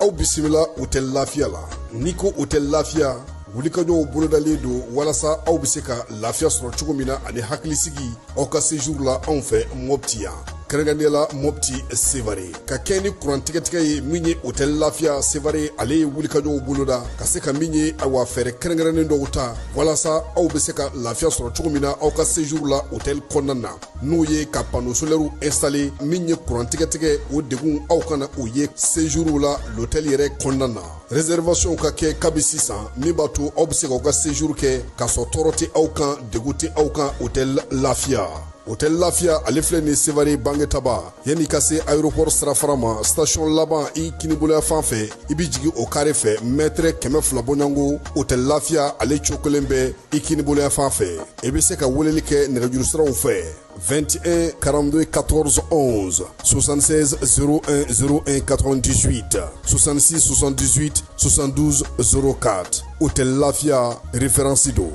Aw bisimila hôtel Lafiya la. N'i ko hôtel Lafiya, wulikajɔw bolodalen don walasa aw bɛ se ka lafiya sɔrɔ cogo min na ani hakilisigi aw ka séjour la anw fɛ Mopti yan. Kɛrɛnkɛrɛnnenya Mopti Sevare ka kɛ ni kurantigɛtigɛ ye min ye hôtel Lafiya Sevare ale ye wulikajɔw boloda ka se ka min ye awa fɛɛrɛ kɛrɛnkɛrɛnnen dɔw ta walasa aw bɛ se ka lafiya sɔrɔ cogo min na aw ka séjour la hôtel kɔnɔna na n'o ye ka panneau solaire installer min ye kurantigɛtigɛ o degun aw kana o ye séjour la l'hôtel yɛrɛ kɔnɔna na. Réservation ka kɛ kabi sisan min b'a to aw bɛ se k'aw ka séjour kɛ k'a sɔrɔ tɔɔrɔ tɛ aw kan degun tɛ aw kan hôtel Lafiya. Hôtel Lafiya ale filɛ ni Sevare Bangetaba yanni ka se aéroport sirafara ma station laban i kiniboloya fan fɛ i bi jigin o carré fɛ mètre 200 bɔɲango Hôtel Lafiya ale cokolen bɛ i kiniboloya fan fɛ i bɛ se ka weleli kɛ nɛgɛjuru siraw fɛ 21 42 14 11 76 01 01 98 66 78 72 04 Hôtel Lafiya référence do.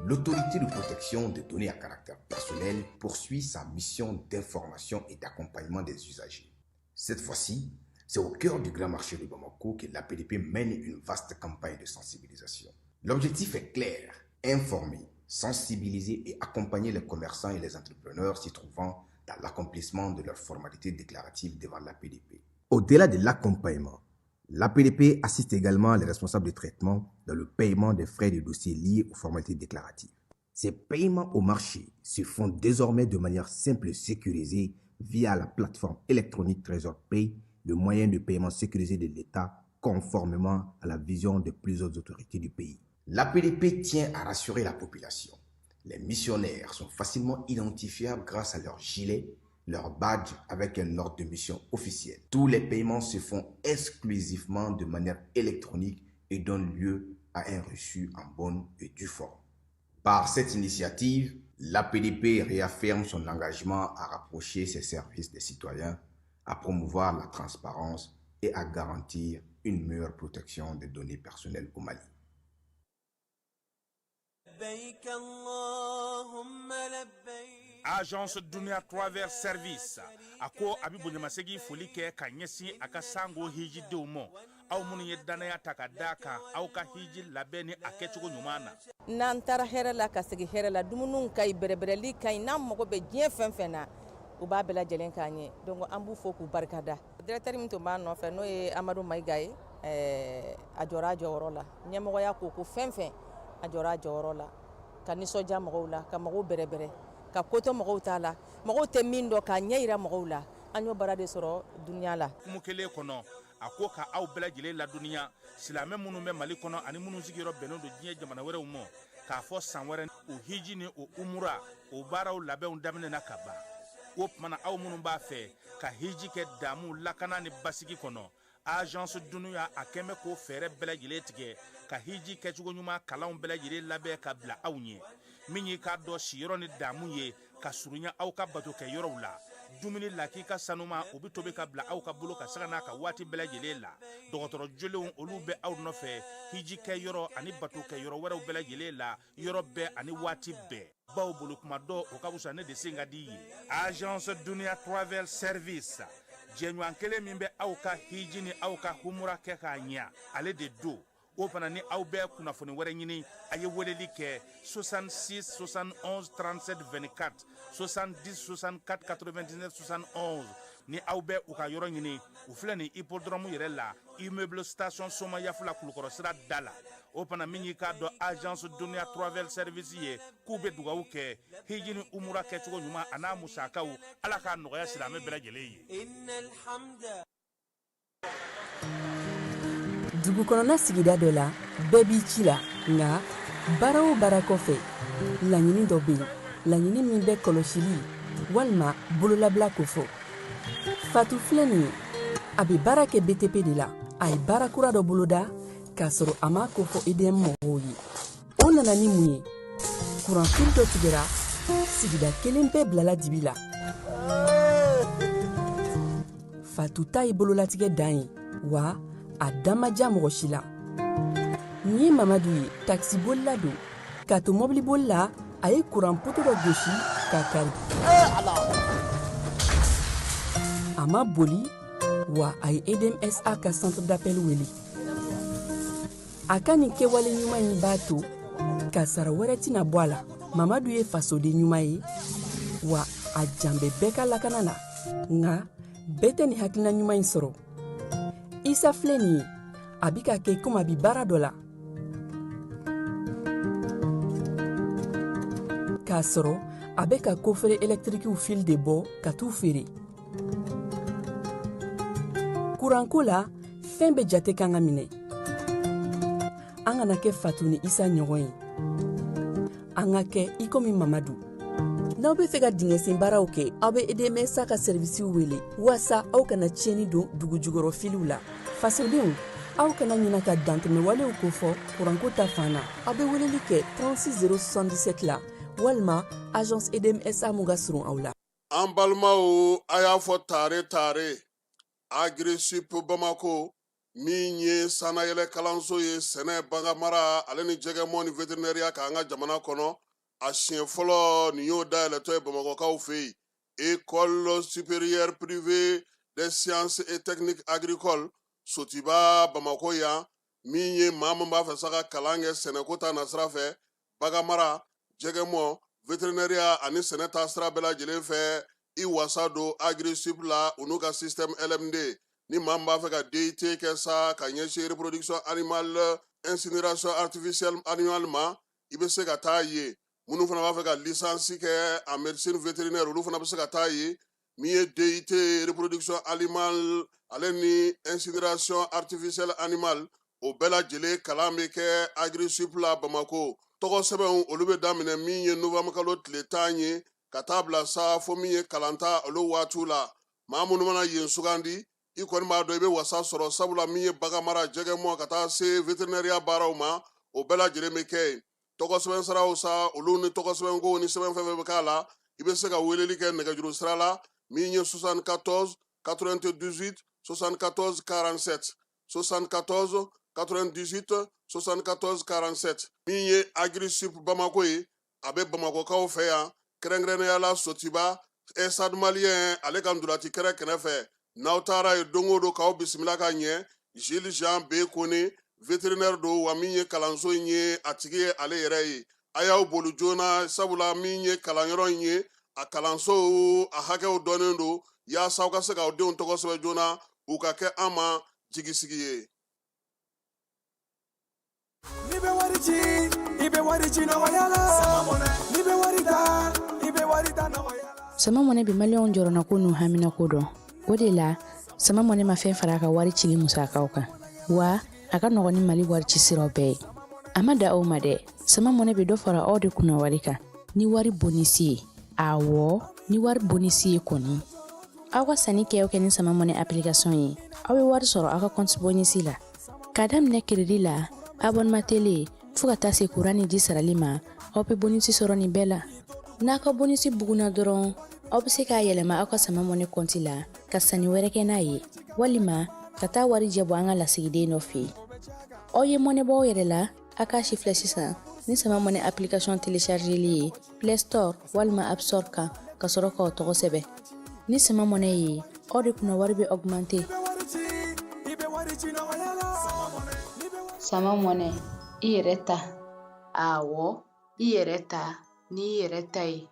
L'autorité de protection des données à caractère personnel poursuit sa mission d'information et d'accompagnement des usagers. Cette fois-ci, c'est au cœur du grand marché de Bamako que l'APDP mène une vaste campagne de sensibilisation. L'objectif est clair, informer, sensibiliser et accompagner les commerçants et les entrepreneurs s'y trouvant dans l'accomplissement de leurs formalités déclaratives devant l'APDP. Au-delà de l'accompagnement, l'APDP assiste également les responsables de traitement dans le paiement des frais de dossier liés aux formalités déclaratives. Ces paiements au marché se font désormais de manière simple et sécurisée via la plateforme électronique Trésor Pay, le moyen de paiement sécurisé de l'État conformément à la vision de plusieurs autorités du pays. L'APDP tient à rassurer la population. Les missionnaires sont facilement identifiables grâce à leur gilet, leur badge avec un ordre de mission officiel. Tous les paiements se font exclusivement de manière électronique et donnent lieu à un reçu en bonne et due forme. Par cette initiative, l'APDP réaffirme son engagement à rapprocher ses services des citoyens, à promouvoir la transparence et à garantir une meilleure protection des données personnelles au Mali. Agence Dunia Travers Service ako abibu nyamasegi foli kɛ ka ɲɛsin a ka sango hiji denw ma aw minnu ye danaya ta ka da kan aw ka hiji labɛn ni a kɛcogo ɲuman na. N'an taara hɛrɛ la ka segin hɛrɛ la dumuniw ka ɲi bɛrɛbɛrɛli ka ɲi n'an mago bɛ diɲɛ fɛn fɛn na u b'a bɛɛ lajɛlen k'an ɲɛ donc an b'u fo k'u barikada. Directeur min tun b'an nɔfɛ n'o ye Amadu Mayiga ye a jɔra a jɔyɔrɔ la ɲɛmɔgɔya ko fɛn fɛn a jɔra a jɔyɔrɔ la ka nisɔndiya mɔgɔw la ka mɔgɔw bɛrɛbɛrɛ ka koto mɔgɔw t'a la mɔgɔw tɛ min dɔn k'a ɲɛ yira mɔgɔw la an y'o baara de sɔrɔ duniya la. Kumu kelen kɔnɔ a ko ka aw bɛɛ lajɛlen laduniya silamɛ minnu bɛ Mali kɔnɔ ani minnu sigiyɔrɔ bɛnnen don diɲɛ jamana wɛrɛw ma k'a fɔ san wɛrɛ o hiji ni o umura o baaraw labɛnw daminɛna ka ban o tumana aw minnu b'a fɛ ka hiji kɛ damu lakana ni basigi kɔnɔ agence Dunuya a kɛn bɛ k'o fɛɛrɛ bɛɛ lajɛlen tigɛ ka hiji kɛcogo ɲuman kalanw bɛɛ lajɛlen labɛn ka bila aw ɲɛ min ye k'a dɔn siyɔrɔ ni damu ye ka surunya aw ka bato kɛ yɔrɔw la dumuni lakika sanuma o bi tobi ka bila aw ka bolo ka saga n'a ka waati bɛɛ lajɛlen la dɔgɔtɔrɔ jolenw olu bɛ aw nɔfɛ hiji kɛ yɔrɔ ani bato kɛ yɔrɔ wɛrɛw bɛɛ lajɛlen la yɔrɔ bɛɛ ani waati bɛɛ baw bolo kuma dɔ o ka wusa ne de sen ka di ye agence Dunia Travel Service jɛɲɔgɔn kelen min bɛ aw ka hiji ni aw ka humura kɛ k'a ɲɛ ale de do o fana ni aw bɛɛ kunnafoni wɛrɛ ɲini a ye weleli kɛ 66 71 37 24 70 64 99 71 ni aw bɛ u ka yɔrɔ ɲini u filɛ nin hippodrome yɛrɛ la immeuble station soma yafula kulukɔrɔ sira da la o fana min y'i k'a dɔn agence doniya travel service ye k'u bɛ dugawu kɛ hiji ni umura kɛcogo ɲuman a n'a musakaw ala k'a nɔgɔya silamɛ bɛɛ lajɛlen ye. dugu kɔnɔna sigida dɔ la bɛɛ b'i ci la nka baara o baara kɔfɛ laɲini dɔ bɛ yen laɲini min bɛ kɔlɔsili walima bololabila ko fɔ fatu filɛ nin ye a bɛ baara kɛ btp de la a ye baara kura dɔ boloda k'a sɔrɔ a ma ko fɔ edm mɔgɔw ye o nana ni mun ye kuranfili dɔ tigɛra sigida kelen bɛɛ bilala dibi la fatu ta ye bololatigɛ dan ye wa a dan ma diya mɔgɔ si la nin ye mamadu ye takisibolila don k'a to mɔbiliboli la a ye kuran poto dɔ gosi k'a kari a ma boli wa a ye edmsa ka centre d'appel wele a ka nin kɛwale ɲuman in b'a to ka sara wɛrɛ tɛna bɔ a la mamadu ye fasoden ɲuman ye wa a jan bɛ bɛɛ ka lakana na nka bɛɛ tɛ nin hakilina ɲuman in sɔrɔ isa filɛ nin ye a bi ka kɛ komi a bi baara dɔ la k'a sɔrɔ a bɛ ka kofere électrique fil de bɔ ka t'u feere kuranko la fɛn bɛ jate kan ka minɛ an kana kɛ fatu ni isa ɲɔgɔn ye an ka kɛ i komi mamadu n'aw bɛ fɛ ka dingɛsen baaraw kɛ aw bɛ edmsa ka servisiw wele walasa aw kana tiɲɛni don dugu jukɔrɔ filiw la fasodenw aw kana ɲina ka dantɛmɛ walew ko fɔ kuranko ta fan na aw bɛ weleli kɛ 36077 la walima agence edmsa mun ka surun aw la an balimaw a y'a fɔ tare agrisup bamako min ye sanayɛlɛ kalanso ye sɛnɛ baganmara ale ni jɛgɛmɔ ni vétérinaire k'an ka jamana kɔnɔ a siɲɛ fɔlɔ nin y'o dayɛlɛtɔ ye bamakɔkaw fɛ yen école supérieure privée des sciences et techniques agricoles sotiba bamako yan min ye maa min b'a fɛ sa ka kalan kɛ sɛnɛko ta nasira fɛ baganmara jɛgɛmɔ vétérinaire ani sɛnɛ ta sira bɛɛ lajɛlen fɛ i wasa don agrisup la u n'u ka système LMD ni maa min b'a fɛ ka DIT kɛ sa ka ɲɛsin reproduction animale incinération artificielle animale ma i bɛ se ka taa ye minnu fana b'a fɛ ka licence kɛ en médecine vétérinaire olu fana bɛ se ka taa ye min ye DIT reproduction animale ale ni incinération artificielle animale o bɛɛ lajɛlen kalan bɛ kɛ agrisup la Bamako tɔgɔ sɛbɛnw olu bɛ daminɛ min ye novembre kalo tile 10 ye ka taa bila sa fo min ye kalanta olu waatiw la maa minnu mana yen sugandi i kɔni b'a dɔn i bɛ wasa sɔrɔ sabula min ye baganmara jɛgɛmɔ ka taa se vétérinaire baaraw ma o bɛɛ lajɛlen bɛ kɛ yen tɔgɔ sɛbɛn saraw sa olu ni tɔgɔ sɛbɛn ko ni sɛbɛn fɛn fɛn bɛ k'a la i bɛ se ka weleli kɛ nɛgɛjuru sira la min ye 74 98 74 47 74 98 74 47 min ye agrisup bamako ye a bɛ bamakɔkaw fɛ yan kɛrɛnkɛrɛnnenya la sotiba estade malien ale ka ndulati kɛrɛ kɛnɛfɛ n'aw taara ye don o don k'aw bisimila ka ɲɛ Jules Jean B Kone vétérinaire don wa min ye kalanso in ye a tigi ye ale yɛrɛ ye a y'aw boli joona sabula min ye kalanyɔrɔ in ye a kalanso a hakɛw dɔnnen don yaasa aw ka se k'aw denw tɔgɔ sɛbɛn joona u ka kɛ an ma jigisigi ye. Ni bɛ wari ci i bɛ wari ci nɔgɔya la ni bɛ wari da i bɛ wari da nɔgɔya la. Sama mɔnɛ bi maliyɛnw jɔrɔna ko n'u hamina ko dɔn o de la sama mɔnɛ ma fɛn fara a ka wari cili musakaw kan wa a ka nɔgɔ ni Mali wari ci siraw bɛɛ ye a ma da aw ma dɛ sama mɔnɛ bɛ dɔ fara aw de kunna wari kan ni wari bonisi ye awɔ ni wari bonisi ye kɔni aw ka sanni kɛ ni sama mɔnɛ application ye aw bɛ wari sɔrɔ aw ka compte bonisi la ka daminɛ crédit la abonnement télé fo ka taa se courant ni ji sarali ma aw bɛ bonisi sɔrɔ nin bɛɛ la n'a ka bonisi buguna dɔrɔn aw bɛ se k'a yɛlɛma aw ka sama mɔnɛ compte la ka sanni wɛrɛ kɛ n'a ye walima ka taa wari jɛbɔ an ka lasigiden dɔ fɛ yen aw ye mɔnɛ bɔ aw yɛrɛ la a k'a si filɛ sisan ni sama mɔnɛ application téléchargeli ye Play Store walima App Store kan ka sɔrɔ k'aw tɔgɔ sɛbɛn ni sama mɔnɛ ye aw de kunna wari bɛ augmenter sama mɔnɛ i yɛrɛ ta awɔ i yɛrɛ ta ni i yɛrɛ ta ye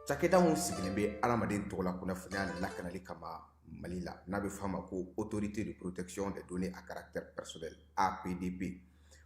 Cakɛda mun sigilen bɛ adamaden tɔgɔ la kunnafoniya lakanali kama Mali la n'a bɛ fɔ a ma ko autorité de protection des données à caractère personnel APDP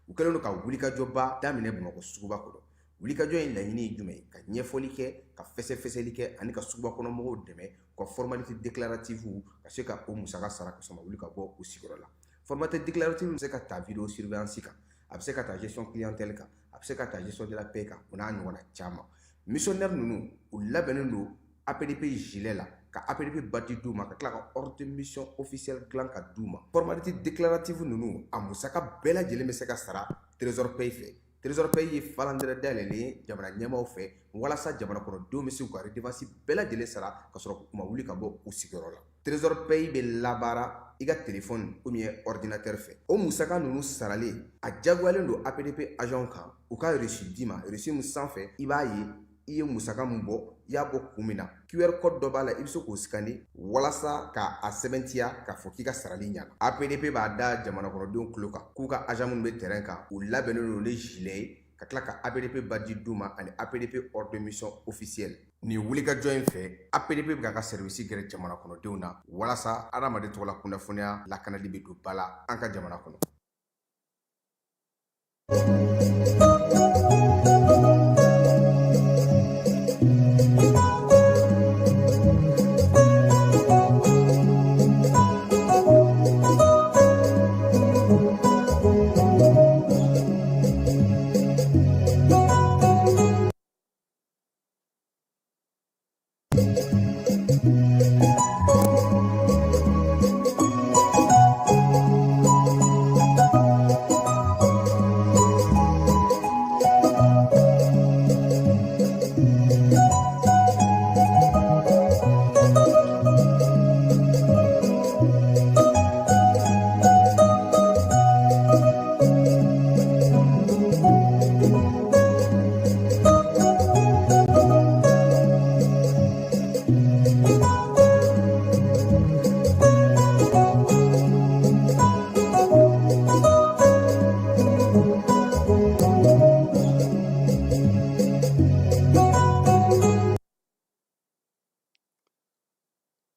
u kɛlen don ka wulikajɔba daminɛ Bamakɔ suguba kɔnɔ. Wulikajɔ in laɲini ye jumɛn ye? Ka ɲɛfɔli kɛ, ka fɛsɛfɛsɛli kɛ ani ka suguba kɔnɔ mɔgɔw dɛmɛ ka formalité déclarative ka se ka o musaka sara ka sɔrɔ ma wuli ka bɔ u sigiyɔrɔ la. Formalité déclarative bɛ se ka ta vidéo surveillance kan, a bɛ se ka ta gestion clientèle kan, a bɛ se ka ta gestion de la paix kan, o n'a ɲɔgɔnna caman. Missionnaire ninnu u labɛnnen don APDP gilet la ka APDP bati d'u ma ka tila ka ordre de mission officielle dilan ka d'u ma. Formalité déclarative ninnu a musaka bɛɛ lajɛlen bɛ se ka sara Trésor Pays fɛ. Trésor Pays ye falandɛrɛ dayɛlɛlen ye jamana ɲɛmaaw fɛ walasa jamana kɔnɔdenw bɛ se k'u ka redevance bɛɛ lajɛlen sara ka sɔrɔ u ma wuli ka bɔ u sigiyɔrɔ la. Trésor Pays bɛ labaara i ka téléphone ou bien ordinateur fɛ. O musaka ninnu saralen a jagoyalen don APDP agent kan u ka reçu d'i ma, reçu min sanfɛ i b'a ye i ye musaka mun bɔ i y'a bɔ kun min na QR code dɔ b'a la i bɛ se k'o scanner walasa ka a sɛbɛntiya k'a fɔ k'i ka sarali ɲɛna. APDP b'a da jamana kɔnɔdenw tulo kan k'u ka agent minnu bɛ terrain kan u labɛnnen don ni gilet ye ka tila ka APDP badge d'u ma ani APDP ordre de mission officielle. Nin wulikajɔ in fɛ APDP bɛ ka service gɛrɛ jamana kɔnɔdenw na walasa adamaden tɔgɔ la kunnafoniya lakanali bɛ don ba la an ka jamana kɔnɔ.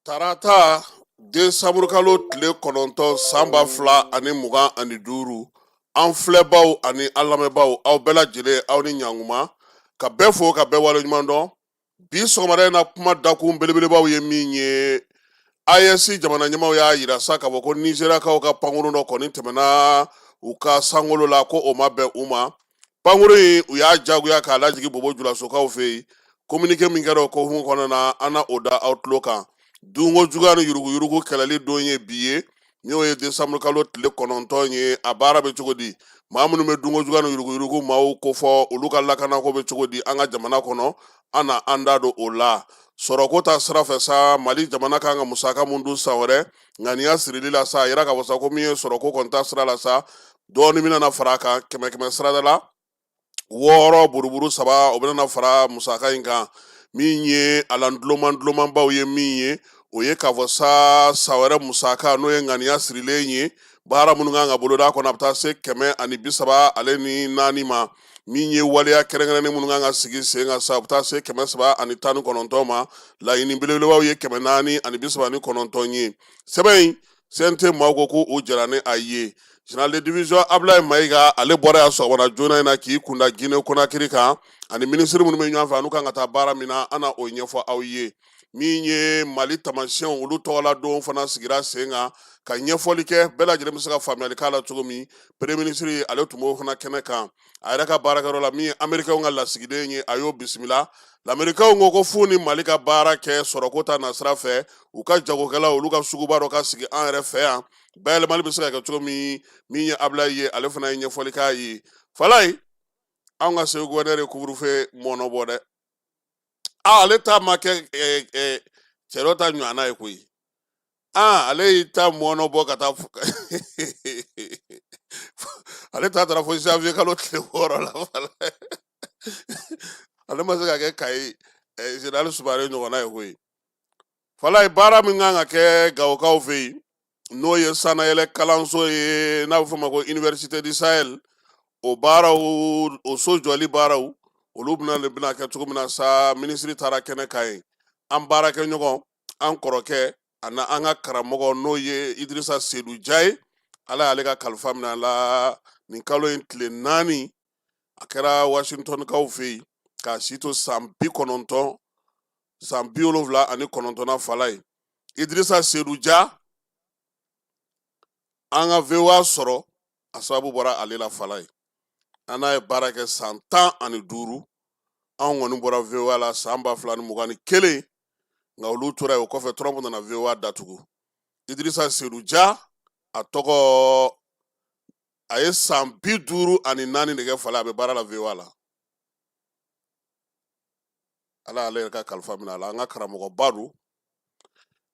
Tarata den saburukalo tile kɔnɔntɔn san 2025 an filɛbaw ani an lamɛnbaw aw bɛɛ lajɛlen aw ni ɲankuma ka bɛɛ fo ka bɛɛ waleɲuman dɔn bi sɔgɔmada in na kuma dakun belebelebaw ye min ye AES jamana ɲɛmaw y'a yira sa ka fɔ ko Nizeriyakaw ka pankuru dɔ kɔni tɛmɛna u ka sankolo la ko o ma bɛn u ma. Pankuru in u y'a jagoya k'a lajigi Bobo Julasokaw fɛ yen. Communiqué min kɛra o hukumu kɔnɔna na an na o da aw tulo kan. Dunko juguya ni yuruguyurugu kɛlɛli don ye bi ye. N'o ye décembre kalo tile 9 ye a baara bɛ cogo di? Maa minnu bɛ dunko juguya ni yuruguyurugu maaw ko fɔ olu ka lakanako bɛ cogo di an ka jamana kɔnɔ an na an da don o la. Sɔrɔko ta sira fɛ sa Mali jamana kan ka musaka mun dun san wɛrɛ ŋaniya sirili la sa a yira k'a fɔ sa ko min ye sɔrɔko kɔni ta sira la sa dɔɔni bɛna fara a kan 100 sarada la 6 buruburu 3 o bɛna fara musaka in kan min ye alandulomanbaw ye min ye o ye k'a fɔ sa san wɛrɛ musaka n'o ye ŋaniya sirilen ye baara minnu kan ka boloda kɔnɔ a bɛ taa se 134 ma min ye waleya kɛrɛnkɛrɛnnen minnu kan ka sigi sen kan sa a bɛ taa se 319 ma laɲini belebelebaw ye 439 ye sɛbɛn in CNT maaw ko k'o jara ni a ye Général de division Ablaye Mayiga ale bɔra yan sɔgɔmada joona in na k'i kunda Guinée Conakry kan ani ministre minnu bɛ ɲɔgɔn fɛ anu kan ka taa baara min na an na o ɲɛfɔ aw ye min ye Mali tamasiyɛnw olu tɔgɔladon fana sigira sen kan ka ɲɛfɔli kɛ bɛɛ lajɛlen bɛ se ka faamuyali k'a la cogo min premier ministre ale tun b'o fana kɛnɛ kan a yɛrɛ ka baarakɛyɔrɔ la min ye Américains ka lasigiden ye a y'o bisimila l'Américains ko fu ni Mali ka baara kɛ sɔrɔko ta nasira fɛ u ka jagokɛlaw olu ka suguba dɔ ka sigi an yɛrɛ fɛ yan bayɛlɛmali bɛ se ka kɛ cogo min ye Ablaye ye ale fana ye ɲɛfɔli k'a ye Falaye an ka Segu gouverneur ye couvre-feu mɔnɔ bɔ dɛ ale ta ma kɛ cɛ dɔ ta ɲɔgɔnna ye koyi ale y'i ta mɔnɔ bɔ ka taa ale ta taara fo janvier kalo tile 6 la Falaye ale ma se ka kɛ Kayi général Soumaré ɲɔgɔnna ye koyi Falaye baara min kan ka kɛ Gawokaw fɛ yen n'o ye sanayɛlɛ kalanso ye n'a bɛ fɔ ma ko Université du Sahel o baaraw o so jɔli baaraw olu bɛna kɛ cogo min na sa ministre taara kɛnɛ kan ye an baarakɛ ɲɔgɔn an kɔrɔkɛ ani an ka karamɔgɔ n'o ye Idrissa Seydou Dia ye ala y'ale ka kalifa minɛ a la nin kalo in tile 4 a kɛra Washingtonkaw fɛ yen k'a si to san 90 san 79 Falaye Idrissa Seydou Dia an ka VOA sɔrɔ a sababu bɔra ale la Falaye an n'a ye baara kɛ san 15 an kɔni bɔra VOA la san 2021 nka olu tora yen o kɔfɛ Trump nana VOA datugu Idrissa Seydou Dia a tɔgɔ a ye san 54 de kɛ Falaye a bɛ baara la VOA la ala y'ale yɛrɛ ka kalifa minɛ a la an ka karamɔgɔba don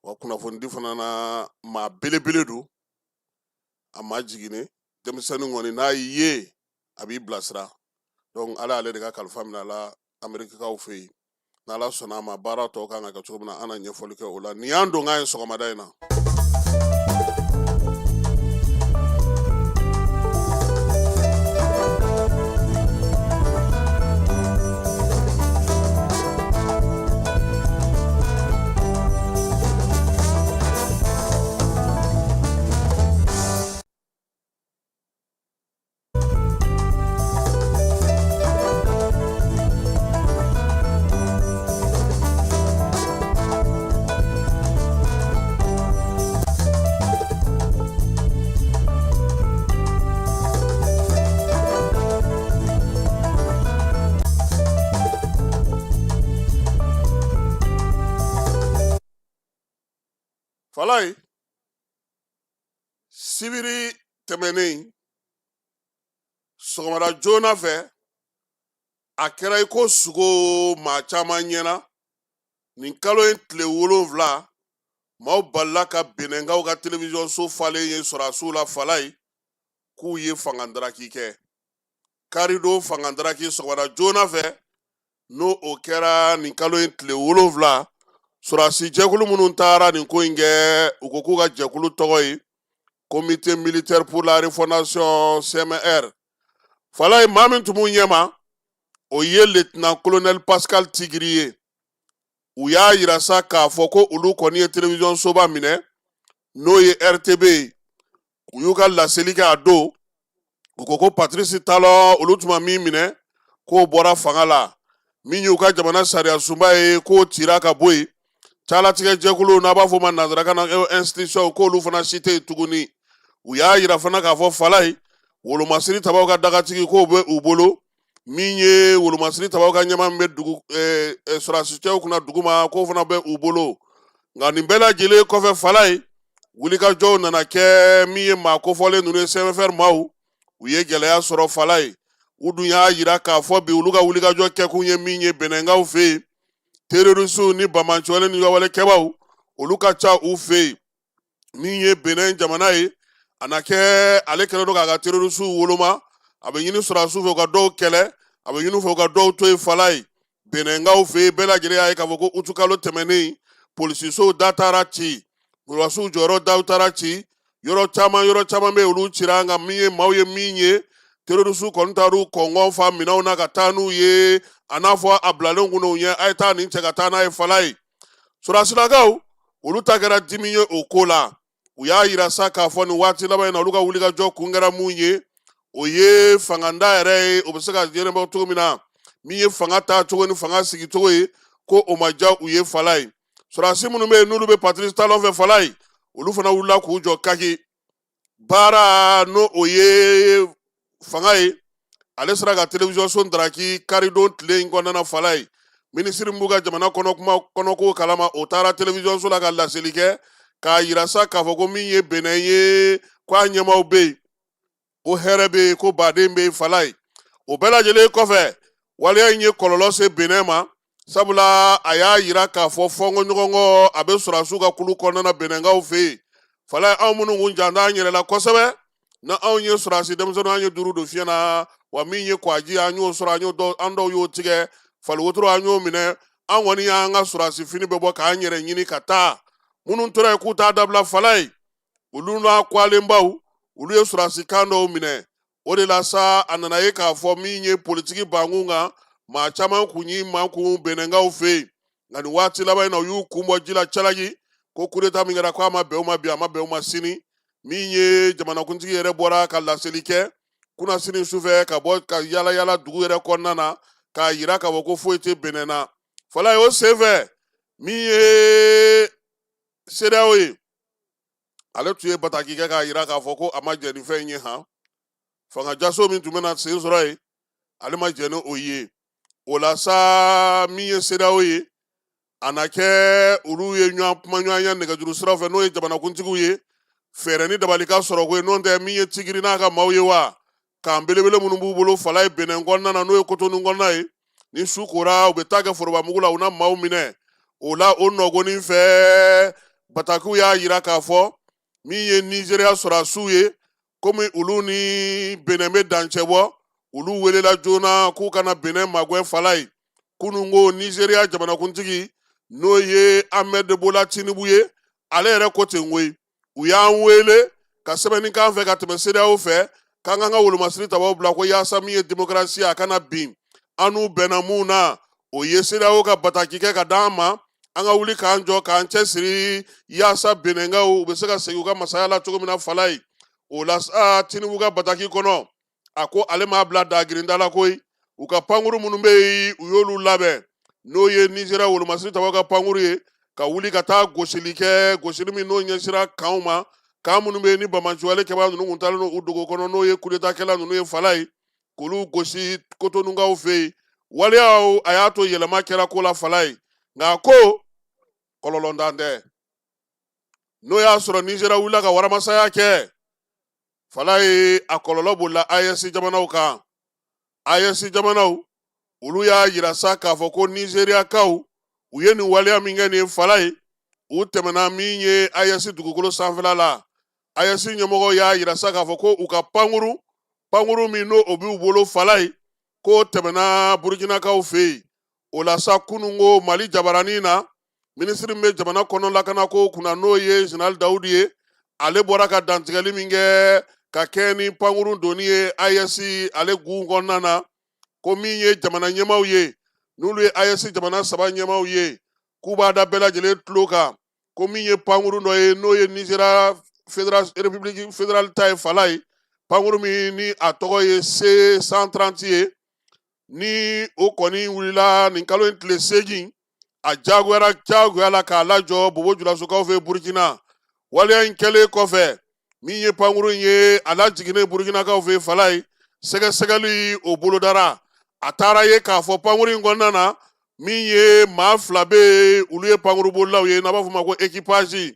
wa kunnafonidi fana na maa belebele don a ma jigine denmisɛnnin kɔni n'a y'i ye a b'i bilasira donc ala y'ale de ka kalifa minɛ a la Amerikikaw fɛ yen n'ala sɔnna a ma baara tɔw kan ka kɛ cogo min na an na ɲɛfɔli kɛ o la nin y'an don k'an ye sɔgɔmada in na Falaye sibiri tɛmɛnen sɔgɔmada joona fɛ a kɛra i ko sugo maa caman ɲɛna nin kalo in tile 7 maaw balila ka Benenkaw ka télévision so falen ye sɔrɔdasiw la Falaye k'u ye fangadaraki kɛ karido fangadaraki sɔgɔmada joona fɛ n'o o kɛra nin kalo in tile 7 sɔrɔdasi jɛkulu minnu taara nin ko in kɛ u ko k'u ka jɛkulu tɔgɔ ye Comité militaire pour la refondation CMR Falaye maa min tun b'u ɲɛma o ye lieutenant colonel Pascal Tigiri ye u y'a yira sa k'a fɔ ko olu kɔni ye télévision soba minɛ n'o ye RTB u y'u ka laseli kɛ a don u ko ko Patrice Talon olu tuma min minɛ k'o bɔra fanga la min y'u ka jamana sariya sunba ye k'o cira ka bɔ yen calatigɛ jɛkulu n'a b'a fɔ ma nanzarakan na institution k'olu fana si tɛ yen tuguni u y'a yira fana k'a fɔ Falaye wolomasiri tabaw ka dagatigi k'o bɛ u bolo min ye wolomasiri tabaw ka ɲɛma min bɛ dugu sɔrɔdasicɛw kunna dugu ma k'o fana bɛ u bolo nka nin bɛɛ lajɛlen kɔfɛ Falaye wulikajɔw nana kɛ min ye maa kofɔlen ninnu ye CMFR maaw u ye gɛlɛya sɔrɔ Falaye u dun y'a yira k'a fɔ bi olu ka wulikajɔ kɛkun ye min ye Bɛnɛnkaw fɛ yen terrorisiw ni bamanciwale ni ɲɔgɔnwalekɛbaw olu ka ca u fɛ yen min ye Benin jamana ye a na kɛ ale kɛlen don k'a ka terrorisiw woloma a bɛ ɲini sɔrɔdasiw fɛ u ka dɔw kɛlɛ a bɛ ɲini u fɛ u ka dɔw to yen Falaye Bɛnɛnkaw fɛ yen bɛɛ lajɛlen y'a ye k'a fɔ ko utu kalo tɛmɛnen polisisow da taara ci sɔrɔdasiw jɔyɔrɔ daw taara ci yɔrɔ caman bɛ yen olu cira nka min ye maaw ye min ye terrorisiw kɔni taar'u kɔngɔn fa minɛnw na ka taa n'u ye a n'a fɔ a bilalen kun n'u ɲɛ a ye taa nin cɛ ka taa n'a ye Falaye sɔrɔdasilakaw olu ta kɛra dimi ye o ko la u y'a yira sa k'a fɔ nin waati laban in na olu ka wulikajɔ kun kɛra mun ye o ye fangada yɛrɛ ye o bɛ se ka ɲɛnabɔ cogo min na min ye fanga ta cogo ni fanga sigi cogo ye ko o ma diya u ye Falaye sɔrɔdasi minnu bɛ yen n'olu bɛ Patrice Talon fɛ Falaye olu fana wulila k'u jɔ kaki baara n'o o ye fanga ye ale sera ka télévision so daraki karidon tile in kɔnɔna Falaye minisiri b'u ka jamana kɔnɔko kalama o taara télévision so la ka laseli kɛ k'a yira sa k'a fɔ ko min ye Benin ye ko a ɲɛmaw bɛ yen ko hɛrɛ bɛ yen ko baden bɛ yen Falaye o bɛɛ lajɛlen kɔfɛ waleya in ye kɔlɔlɔ se Benin ma sabula a y'a yira k'a fɔ fɔnkɔɲɔgɔnkɔ a bɛ sɔrɔdasiw ka kulu kɔnɔna Bɛnɛnkaw fɛ yen Falaye anw minnu kun janta an yɛrɛ la kosɛbɛ na anw ye sɔrɔdasi denmisɛnninw an ye duuru don fiɲɛ na wa min ye kwaji an y'o sɔrɔ an dɔw y'o tigɛ fali wotoro an y'o minɛ an kɔni y'an ka sɔrɔdasi fini bɛ bɔ k'an yɛrɛ ɲini ka taa minnu tora yen k'u t'a dabila Falaye olu n'a kɔlenbaw olu ye sɔrɔdasi kan dɔw minɛ o de la sa a nana ye k'a fɔ min ye politiki bankun kan maa caman kun y'i makun Bɛnɛnkaw fɛ yen nka nin waati laban in na u y'u kun bɔ ji la calaki ko coup d'état min kɛra ko a ma bɛn u ma bi a ma bɛn u ma sini min ye jamanakuntigi yɛrɛ bɔra ka laseli kɛ kunna sini sufɛ ka bɔ ka yala yala dugu yɛrɛ kɔnɔna na k'a yira k'a fɔ ko foyi tɛ Benin na Falaye o senfɛ min ye CEDEAO ye ale tun ye bataki kɛ k'a yira k'a fɔ ko a ma jɛn ni fɛn in ye han fangajaso min tun bɛna sen sɔrɔ yen ale ma jɛn ni o ye o la sa min ye CEDEAO ye a na kɛ olu ye kuma ɲɔgɔnya nɛgɛjuru siraw fɛ n'o ye jamanakuntigiw ye fɛɛrɛ ni dabali ka sɔrɔ ko ye n'o tɛ min ye tigiri n'a ka maaw ye wa k'an belebele minnu b'u bolo Falaye Benin kɔnɔna na n'o ye Cotonou kɔnɔna ye ni su kora u bɛ taa kɛ forobamugu la u na maaw minɛ o la o nɔgɔnin fɛ batakiw y'a yira k'a fɔ min ye Nigéria sɔrɔdasiw ye komi olu ni Benin bɛ dancɛ bɔ olu welela joona k'u kana Benin magɛn Falaye kununko Nigéria jamanakuntigi n'o ye Ahmed Bola Tinubu ye ale yɛrɛ ko ten koyi u y'an wele ka sɛbɛnni k'an fɛ ka tɛmɛ CEDEAO fɛ k'an k'an ka wolomasiri tabaw bila ko yaasa min ye démocratie a kana bin an n'u bɛnna mun na o ye CEDEAO ka bataki kɛ ka d'an ma an ka wuli k'an jɔ k'an cɛsiri yaasa Bɛnɛnkaw u bɛ se ka segin u ka masaya la cogo min na Falaye o la Tinubu ka bataki kɔnɔ a ko ale m'a bila dagirinda la koyi u ka pankuru minnu bɛ yen u y'olu labɛn n'o ye Nigéria wolomasiri tabaw ka pankuru ye ka wuli ka taa gosili kɛ gosili min n'o ɲɛsira kanw ma kan minnu bɛ yen ni bamanciwale kɛbaga ninnu kun taalen don u dogo kɔnɔ n'o ye coup d'état kɛla ninnu ye Falaye k'olu gosi Cotonoukaw fɛ yen waleyaw a y'a to yɛlɛma kɛra ko la Falaye nka a ko kɔlɔlɔntan tɛ n'o y'a sɔrɔ Nigéria wulila ka waramasaya kɛ Falaye a kɔlɔlɔ bolila AES jamanaw kan AES jamanaw olu y'a yira sa k'a fɔ ko Nigériyakaw u ye nin waleya min kɛ nin Falaye u tɛmɛna min ye AES dugukolo sanfɛla la AES ɲɛmɔgɔw y'a yira sa k'a fɔ ko u ka pankuru min n'o o b'u bolo Falaye k'o tɛmɛna Burukinakaw fɛ yen o la sa kununko Mali jabaranin na minisiri min bɛ jamana kɔnɔ lakana ko kunna n'o ye Général Dawudi ye ale bɔra ka dantigɛli min kɛ ka kɛ ni pankuru donni ye AES ale gun kɔnɔna na ko min ye jamana ɲɛmaaw ye n'olu ye AES jamana 3 ɲɛmaaw ye k'u b'a da bɛɛ lajɛlen tulo kan ko min ye pankuru dɔ ye n'o ye Nizeriya République fédérale ta ye fala ye pankuru min ni a tɔgɔ ye C130 ye ni o kɔni wulila nin kalo in tile 8 a jagoya la k'a lajɔ Bobo Julasokaw fɛ Burkina waleya in kɛlen kɔfɛ min ye pankuru in ye a lajiginnen Burkinakaw fɛ fala ye sɛgɛsɛgɛli o bolodara a taara ye k'a fɔ pankuru in kɔnɔna na min ye maa 2 bɛ olu ye pankuru bolilaw ye n'a b'a fɔ ma ko équipage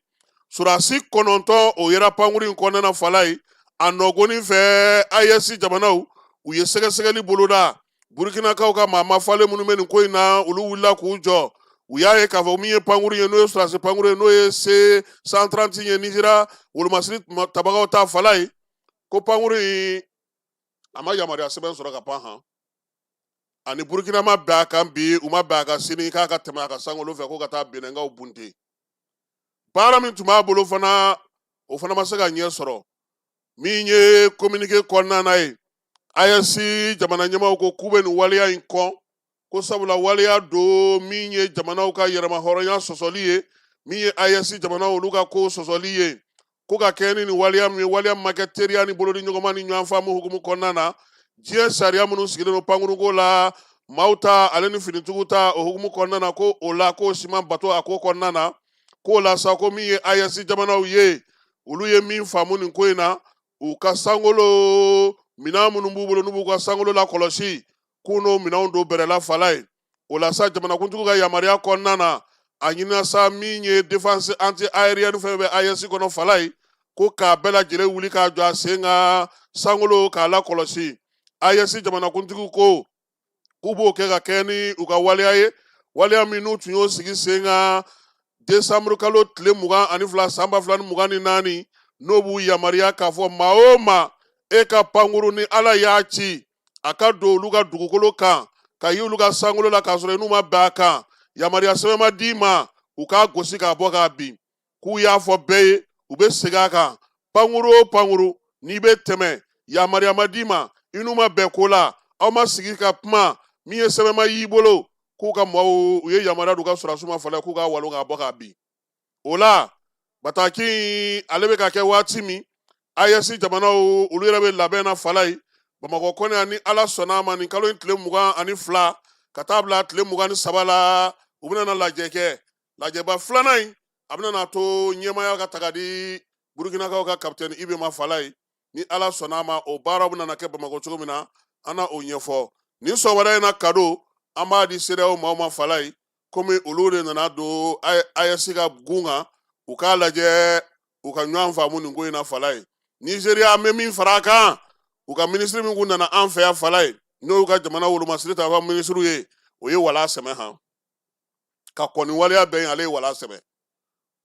surasi 9 o yera pankuru in kɔnɔna fala ye a nɔgɔnin fɛ AES jamanaw u ye sɛgɛsɛgɛli boloda Burkinakaw ka maa mafalen minnu bɛ nin ko in na olu wulila k'u jɔ u y'a ye k'a fɔ min ye pankuru ye n'o ye surasi pankuru ye n'o ye C130 ye Nizeriya wolomasiri tabagaw ta fala ye ko pankuru in a ma yamaruya sɛbɛn sɔrɔ ka pan han ani Burkina ma bɛn a kan bi u ma bɛn a kan sini k'a ka tɛmɛ a ka sangolo fɛ ko ka taa Benenkaw bunte baara min tun b'a bolo fana o fana ma se ka ɲɛ sɔrɔ min ye communiqué kɔnɔna na ye AES jamana ɲɛmaaw ko k'u bɛ nin waleya in kɔn ko sabula waleya do min ye jamanaw ka yɛrɛma hɔrɔnya sɔsɔli ye min ye AES jamanaw olu ka ko sɔsɔli ye ko ka kɛ ni nin waleya min ye waleya ma kɛ teriya ni bolodi ɲɔgɔnma ni ɲɔgɔn faamu hukumu kɔnɔna na diɲɛ sariya minnu sigilen don pankuruko la maaw ta ale ni finitigiw ta o hukumu kɔnɔna na ko o la ko siman bato a ko kɔnɔna na ko la sa ko min ye AES jamanaw ye olu ye min faamu nin ko in na u ka sangolo minɛn minnu b'u bolo n'u b'u ka sangolo la kɔlɔsi k'u n'o minɛnw don bɛrɛla fala ye o la sa jamanakuntigi ka yamaruya kɔnɔna na a ɲinina sa min ye défense anti-aérienne fɛn bɛ AES kɔnɔ fala ye ko k'a bɛɛ lajɛlen wuli k'a jɔ a sen ka sangolo k'a la kɔlɔsi AES jamanakuntigi ko k'u b'o kɛ ka kɛ ni u ka waleya ye waleya min n'u tun y'o sigi sen kan décembre kalo tile 22 san 2024 n'o b'u yamaruya k'a fɔ maa o maa e ka pankuru ni ala y'a ci a ka don olu ka dugukolo kan ka yi olu ka sangolo la k'a sɔrɔ n'u ma bɛn a kan yamaruya sɛbɛn ma d'i ma u k'a gosi k'a bɔ k'a bin k'u y'a fɔ bɛɛ ye u bɛ segin a kan pankuru o pankuru n'i bɛ tɛmɛ yamaruya ma d'i ma i n'u ma bɛn ko la aw ma sigi ka kuma min ye sɛbɛn ma y'i bolo k'u ka mɔgɔw u ye yamaruya d'u ka sɔrɔdasiw ma fɔlɔ k'u ka walon k'a bɔ k'a bin o la bataki ale bɛ ka kɛ waati min AES jamanaw olu yɛrɛ bɛ labɛn na fala ye Bamakɔ kɔnɔ yan ni ala sɔnna a ma nin kalo in tile 22 ka taa bila tile 23 la u bɛna lajɛ kɛ lajɛba filanan in a bɛna to ɲɛmaya ka taga di Burkinakaw ka kapitɛni Ibema fala ye ni ala sɔnna a ma o baaraw bɛna kɛ Bamakɔ cogo min na an na o ɲɛfɔ nin sɔgɔmada in na kado an b'a di CEDEAO maaw ma fala ye komi olu de nana don AES ka gun kan u k'a lajɛ u ka ɲɔgɔn faamu nin ko in na fala ye Nizeriya an bɛ min fara a kan u ka minisiri min kun nana an fɛ yan fala ye n'o y'u ka jamana wolomasiri ta ka minisiriw ye o ye wala sɛmɛ han ka kɔni waleya bɛn ale ye wala sɛmɛ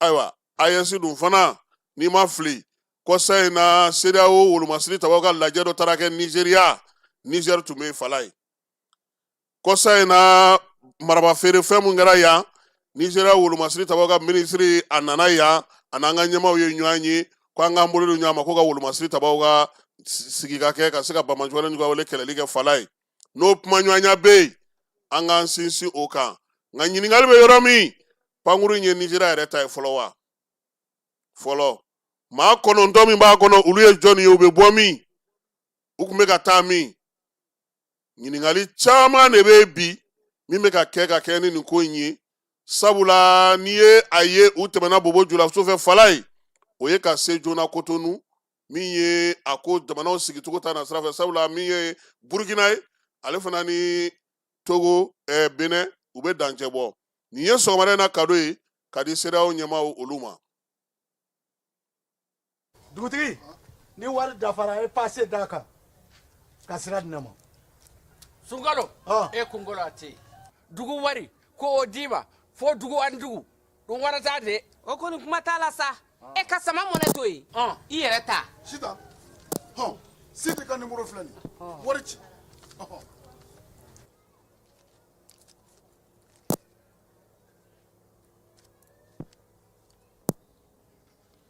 ayiwa AES dun fana n'i ma fili kɔsa in na CEDEAO wolomasiri tabaw ka lajɛ dɔ taara kɛ Nizeriya Niger tun bɛ fala ye kɔsa in na maraba feere fɛn mun kɛra yan Nizeriya wolomasiri tabaw ka minisiri a nana yan a n'an ka ɲɛmaw ye ɲɔgɔn ye ko an k'an bolo don ɲɔgɔn ma ko ka wolomasiri tabaw ka sigi ka kɛ ka se ka Bamajuwale ka wale kɛlɛli kɛ fala ye n'o kuma ɲɔgɔnya bɛ yen an k'an sinsin o kan nka ɲininkali bɛ yɔrɔ min pankuru in ye Nizeriya yɛrɛ ta ye fɔlɔ wa fɔlɔ maa 9 min b'a kɔnɔ olu ye jɔnni ye u bɛ bɔ min u tun bɛ ka taa min ɲininkali caman de bɛ bi min bɛ ka kɛ ni nin ko in ye sabula n'i ye a ye u tɛmɛna Bobo Julaso fɛ fala ye o ye ka se joona Kotonu min ye a ko jamanaw sigicogo ta na sira fɛ sabula min ye Burkina ye ale fana ni Togo Benin u bɛ dancɛ bɔ nin ye sɔgɔmada in na kado ye ka di CEDEAO ɲɛmaaw olu ma dugutigi ni wari dafara e passe d'a kan ka sira di ne ma Sunkalo e kunkolo a tɛ dugu wari ko o d'i ma fo dugu ani dugu dun wari t'a de o kɔni kuma t'a la sa e ka sama mɔnɛ to yen i yɛrɛ ta Sita Sita ka numéro filɛ nin wari ci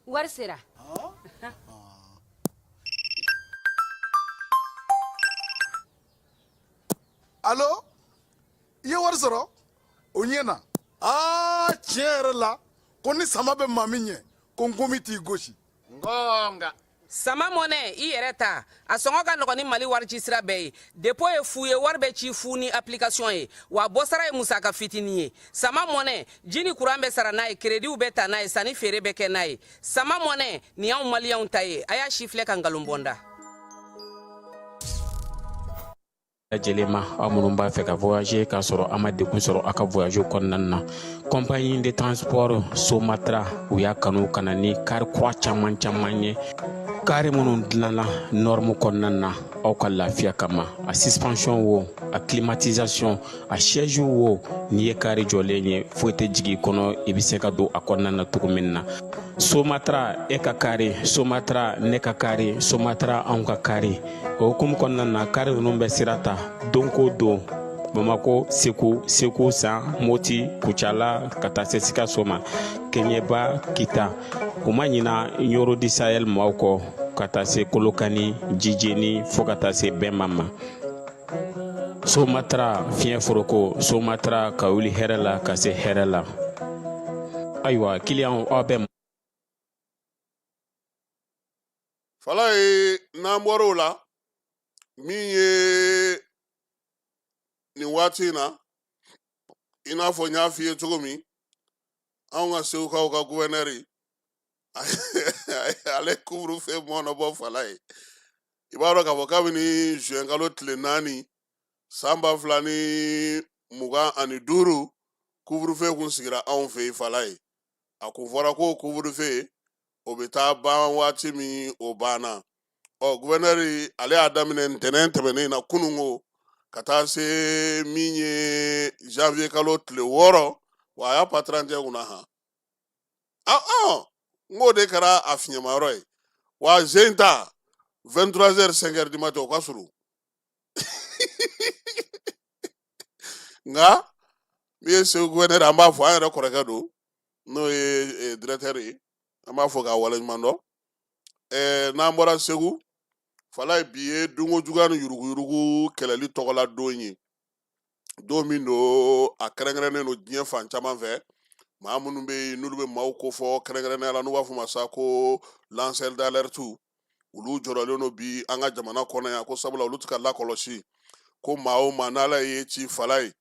wari sera Allo i ye wari sɔrɔ o ɲɛ na tiɲɛ yɛrɛ la ko ni sama bɛ maa min ɲɛ ko n gomi t'i gosi. ngonga sama mɔnɛ i yɛrɛ ta a sɔngɔ ka nɔgɔn ni mali warici sira bɛɛ ye depo ye fu ye wari bɛ ci fu ni application ye wa bɔsara ye musaka fitinin ye sama mɔnɛ ji ni kuran bɛ sara n'a ye krediw bɛ ta n'a ye sanni feere bɛ kɛ n'a ye sama mɔnɛ nin y'anw maliyɛnw ta ye a y'a si filɛ ka nkalon bɔnda. lajɛlen aw minnu b'a fɛ ka voyager k'a sɔrɔ a ma degun sɔrɔ a ka voyage kɔnɔna na compagnie de transport Somatra u y'a kanu ka na ni kari kura caman ye kari minnu dilanna norme kɔnɔna na aw ka lafiya kama a suspension wo a climatisation a siège wo n'i ye kari jɔlen ye foyi tɛ jigin kɔnɔ i bɛ se ka don a kɔnɔna na cogo min na Somatra e ka kari Somatra ne ka kari Somatra anw ka kari o hukumu kɔnɔna na kari ninnu bɛ sira ta don ko don Bamako Segu San Moti Kucala ka taa se Sikaso ma Keɲeba Kita u ma ɲina Yoro di Sahel maaw kɔ ka taa se Kolokani Jijeni fo ka taa se Bɛnma ma Somatra fiɲɛ foroko Somatra ka wuli hɛrɛ la ka se hɛrɛ la ayiwa client aw bɛ fala ye n'an bɔr'o la min ye nin waati in na i n'a fɔ n y'a f'i ye cogo min anw ka segukaw ka guvɛnɛri ale couvre-feu mɔnɔbɔ fala ye i b'a dɔn k'a fɔ kabini juin kalo tile 4 san 2025 couvre-feu kun sigira anw fɛ yen fala ye a kun fɔra ko couvre-feu o bɛ taa ban waati min o banna guvɛnɛri ale y'a daminɛ ntɛnɛn tɛmɛnen na kunungo ka taa se min ye janvier kalo tile 6 wa a y'a pa 31 kunna han n k'o de kɛra a fiɲɛmayɔrɔ ye wa zen ta 23h 5h du matin o ka surun nka min ye segu guvɛnɛri an b'a fɔ an yɛrɛ kɔrɔkɛ don n'o ye directeur ye an b'a fɔ k'a waleɲuman dɔn n'an bɔra segu fala ye bi ye dongo juguya ni yuruguyurugu kɛlɛli tɔgɔla don ye don min don a kɛrɛnkɛrɛnnen don diɲɛ fan caman fɛ maa minnu bɛ yen n'olu bɛ maaw kofɔ kɛrɛnkɛrɛnnenya la n'u b'a fɔ ma sa ko lanceur d'alerte olu jɔrɔlen don bi an ka jamana kɔnɔ yan ko sabula olu tɛ ka lakɔlɔsi ko maa o maa n'ala ye ci fala ye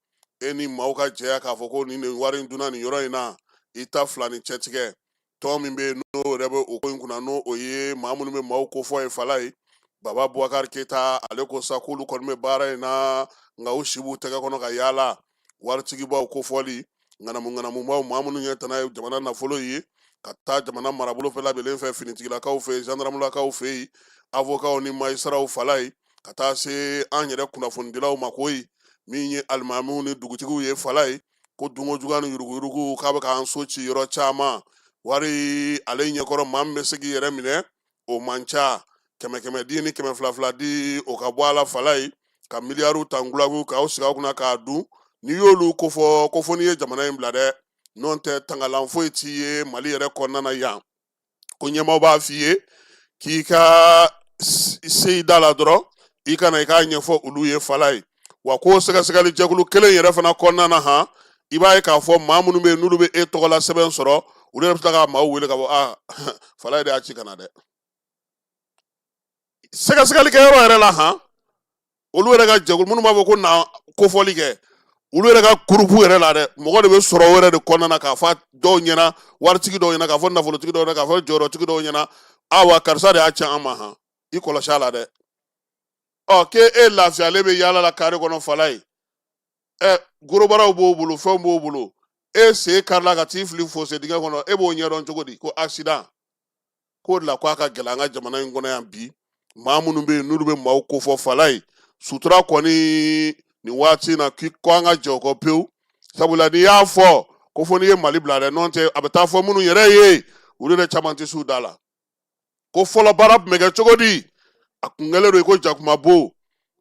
e ni maaw ka jɛya k'a fɔ ko nin wari in dunna nin yɔrɔ in na i ta fila ni cɛtigɛ tɔn min bɛ yen n'o yɛrɛ bɛ o ko in kunna n'o o ye maa minnu bɛ maaw kofɔ ye fala ye Baba Boubacar Keita ale ko sa k'olu kɔni bɛ baara in na nka u si b'u tɛgɛ kɔnɔ ka yaala waritigibaw kofɔli ŋanamuŋanamubaw maa minnu ɲɛ tana ye jamana nafolo ye ka taa jamana marabolo fɛ labɛnlen fɛ finitigilakaw fɛ gendarmelakaw fɛ yen avocaw ni magistratw fala ye ka taa se an yɛrɛ kunnafonidilaw ma koyi min ye alimamiw ni dugutigiw ye fala ye ko dungo juguya ni yuruguyurugu k'a bɛ k'an so ci yɔrɔ caman wari ale ɲɛkɔrɔ maa min bɛ se k'i yɛrɛ minɛ o man ca 100 di ni 200 di o ka bɔ a la fala ye ka miliyariw ta ngulagu k'aw sigi aw kunna k'a dun n'i y'olu kofɔ n'i ye jamana in bila dɛ n'o tɛ tangalan foyi t'i ye mali yɛrɛ kɔnɔna na yan ko ɲɛmaw b'a f'i ye k'i ka se i da la dɔrɔn i kana i k'a ɲɛfɔ olu ye fala ye wa ko sɛgɛsɛgɛli jɛkulu kelen yɛrɛ fana kɔnɔna na han i b'a ye k'a fɔ maa minnu bɛ yen n'olu bɛ e tɔgɔla sɛbɛn sɔrɔ olu yɛrɛ bɛ tila ka maaw wele ka fɔ fala ye de y'a ci ka na dɛ sɛgɛsɛgɛli kɛ yɔrɔ yɛrɛ la han olu yɛrɛ ka jɛkulu minnu b'a fɔ ko na kofɔli kɛ olu yɛrɛ ka groupe yɛrɛ la dɛ mɔgɔ de bɛ sɔrɔ o yɛrɛ de kɔnɔna na k'a fɔ dɔw ɲɛna waritigi dɔw ɲɛna k'a fɔ nafolotigi dɔw ɲɛna k'a fɔ jɔyɔrɔtigi dɔw ɲɛna awa karisa de y'a cɛn an ma han i kɔlɔsi a la dɛ k'e lafiyalen bɛ yaala la kare kɔnɔ fala ye gorobaraw b'o bolo fɛnw b'o bolo e sen karila ka t'i fili fosse dingɛ kɔnɔ e b'o ɲɛdɔn cogo di ko accident k'o de la k'a ka gɛlɛn an ka jamana in kɔnɔ yan bi maa minnu bɛ yen n'olu bɛ maaw kofɔ fala ye sutura kɔni nin waati na ko an ka jɛ o kɔ pewu sabula n'i y'a fɔ ko fɔ n'i ye mali bila dɛ n'o tɛ a bɛ taa fɔ minnu yɛrɛ ye olu de caman tɛ s'u da la ko fɔlɔ baara tun bɛ kɛ cogo di a kun kɛlen don i ko jakumabo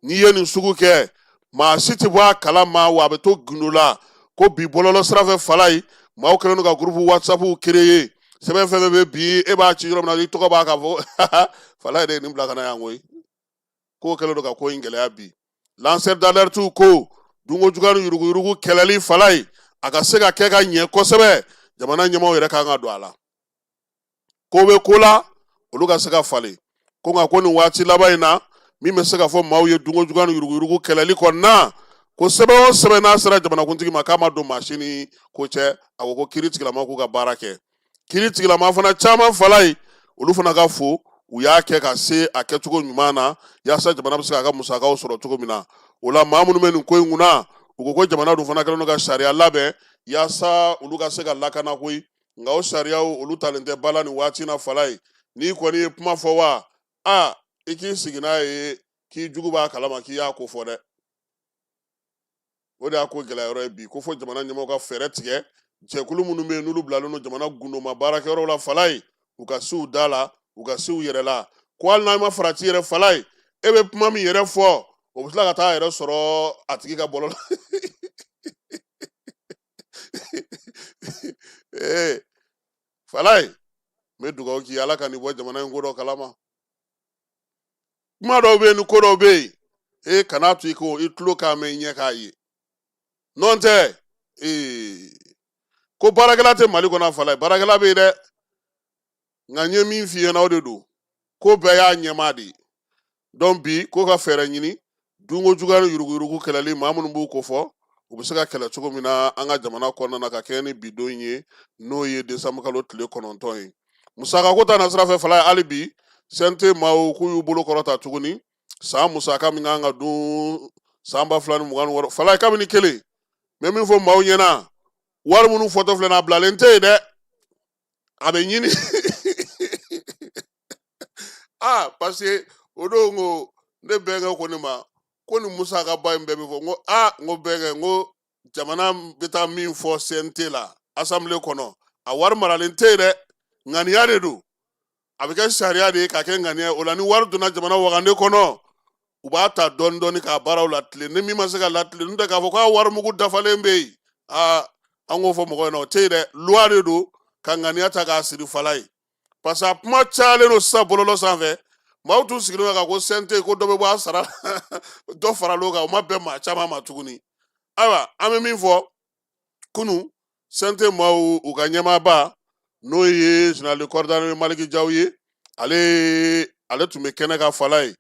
n'i ye nin sugu kɛ maa si tɛ bɔ a kalama wa a bɛ to gindo la ko bi bɔlɔlɔ sira fɛ fala ye maaw kɛlen don ka groupe whatsapp créer sɛbɛn fɛn bɛ bi e b'a ci yɔrɔ min na i tɔgɔ b'a kan fɔ fala ye de ye nin bila ka na yan koyi k'o kɛlen don ka ko in gɛlɛya bi lanceur d'alerte ko dungo juguya ni yuruguyurugu kɛlɛli fala ye a ka se ka kɛ ka ɲɛ kosɛbɛ jamana ɲɛmaaw yɛrɛ kan ka don a la ko bɛ ko la olu ka se ka falen ko nka ko nin waati laban in na min bɛ se ka fɔ maaw ye dunko juguya ni yuruguyurugu kɛlɛli kɔnɔna ko sɛbɛn o sɛbɛn n'a sera jamanakuntigi ma k'a ma don maa si ni ko cɛ a ko kiiri tigilama k'u ka baara kɛ kiiri tigilama fana caman fala ye olu fana ka fo u y'a kɛ ka se a kɛcogo ɲuman na yaasa jamana bɛ se k'a ka musakaw sɔrɔ cogo min na o la maa minnu bɛ nin ko in kunna u ko jamana dun fana kɛlen don ka sariya labɛn yaasa olu ka se ka lakana koyi nka o sariyaw olu talen tɛ bala nin waati na fala ye n'i kɔni ye kuma fɔ wa a i k'i sigi n'a ye k'i jugu b'a kalama k'i y'a ko fɔ dɛ o de y'a ko gɛlɛya yɔrɔ ye bi ko fɔ jamana ɲɛmɔgɔw ka fɛɛrɛ tigɛ jɛkulu minnu bɛ yen n'olu bilalen don jamana gundoma baarakɛyɔrɔw la fala ye u ka se u da la u ka se u yɛrɛ la ko hali n'a ma farati yɛrɛ fala ye e bɛ kuma min yɛrɛ fɔ o bɛ tila ka taa yɛrɛ sɔrɔ a tigi ka bɔlɔ la fala ye n bɛ dugawu k'i ye ala ka nin bɔ jamana in ko dɔ kalama kuma dɔw bɛ yen ni ko dɔw bɛ yen kan'a to i ko i tulo k'a mɛn i ɲɛ k'a ye n'o tɛ ko baarakɛla tɛ mali kɔnɔ fala ye baarakɛla bɛ yen dɛ nka n ye min f'i ɲɛna o de don ko bɛɛ y'a ɲɛmaa de ye donc bi ko ka fɛɛrɛ ɲini dunko juguya ni yuruguyurugu kɛlɛli maa minnu b'u ko fɔ u bɛ se ka kɛlɛ cogo min na an ka jamana kɔnɔna na ka kɛ ni bidon ye n'o ye desanburu kalo tile 9 ye musaka ko ta na sira fɛ fala ye hali bi sente maaw k'u y'u bolo kɔrɔta tuguni san musaka min kan ka dun san 2026 fala ye kabini kelen mɛ min fɔ maaw ɲɛna wari minnu fɔtɔ filɛ n'a bilalen tɛ yen dɛ a bɛ ɲini parce que o don ko ne bɛnkɛ ko ne ma ko nin musaka ba in bɛɛ bɛ fɔ n ko n ko bɛnkɛ n ko jamana bɛ taa min fɔ CNT la assemblée kɔnɔ a wari maralen tɛ yen dɛ ŋaniya de don a bɛ kɛ sariya de ye ka kɛ ŋaniya o la ni wari donna jamana wagande kɔnɔ u b'a ta dɔɔni dɔɔni k'a baaraw latile ni min ma se ka latile n'o tɛ k'a fɔ k'a wari mugu dafalen bɛ yen an k'o fɔ mɔgɔw ɲɛna o tɛ yen dɛ loi de don ka ŋaniya ta k'a siri fala ye parce que a kuma cayalen don sisan bɔlɔlɔ sanfɛ maaw tun sigilen kan ko CNT ko dɔ bɛ bɔ a sara dɔ faral'o kan o ma bɛn maa caman ma tuguni ayiwa an bɛ min fɔ kunun CNT maaw u ka ɲɛmaaba n'o ye général de corps Maliki Jaw ye ale tun bɛ kɛnɛ ka fala ye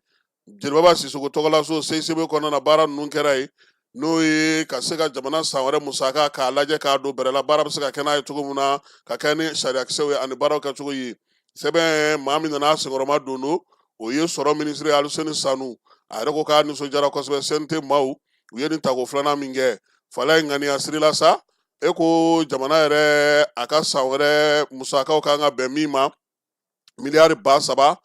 Jelibaba Sisoko tɔgɔlaso CICB kɔnɔna na baara ninnu kɛra ye n'o ye ka se ka jamana san wɛrɛ musaka k'a lajɛ k'a don bɛrɛ la baara bɛ se ka kɛ n'a ye cogo min na ka kɛ ni sariyakisɛw ye ani baaraw kɛcogo ye sɛbɛn maa min nana senkɔrɔma don o ye sɔrɔ minisiri Aluseni Sanu a yɛrɛ ko k'a nisɔndiyara kosɛbɛ CNT maaw u ye nin tako filanan min kɛ fala ye ŋaniya siri la sa e ko jamana yɛrɛ a ka san wɛrɛ musakaw kan ka bɛn min ma miliyari 3,000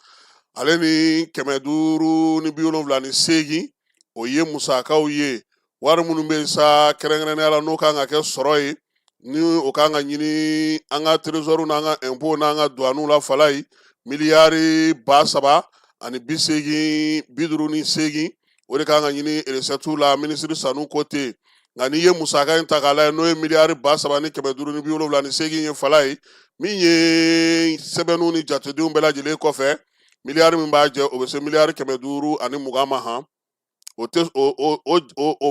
ale ni 578 o ye musakaw ye wari minnu bɛ sa kɛrɛnkɛrɛnnenya la n'o kan ka kɛ sɔrɔ ye ni o kan ka ɲini an ka trésor n'an ka impôt n'an ka douanes la fala ye miliyari 3,000 ani 58 o de kan ka ɲini recette la minisiri Sanu ko ten nka n'i ye musaka in ta k'a lajɛ n'o ye miliyari 3,000 ni 578 ye fala ye min ye sɛbɛnnu ni jatedenw bɛɛ lajɛlen kɔfɛ miliyari min b'a jɛ o bɛ se miliyari 520 ma han o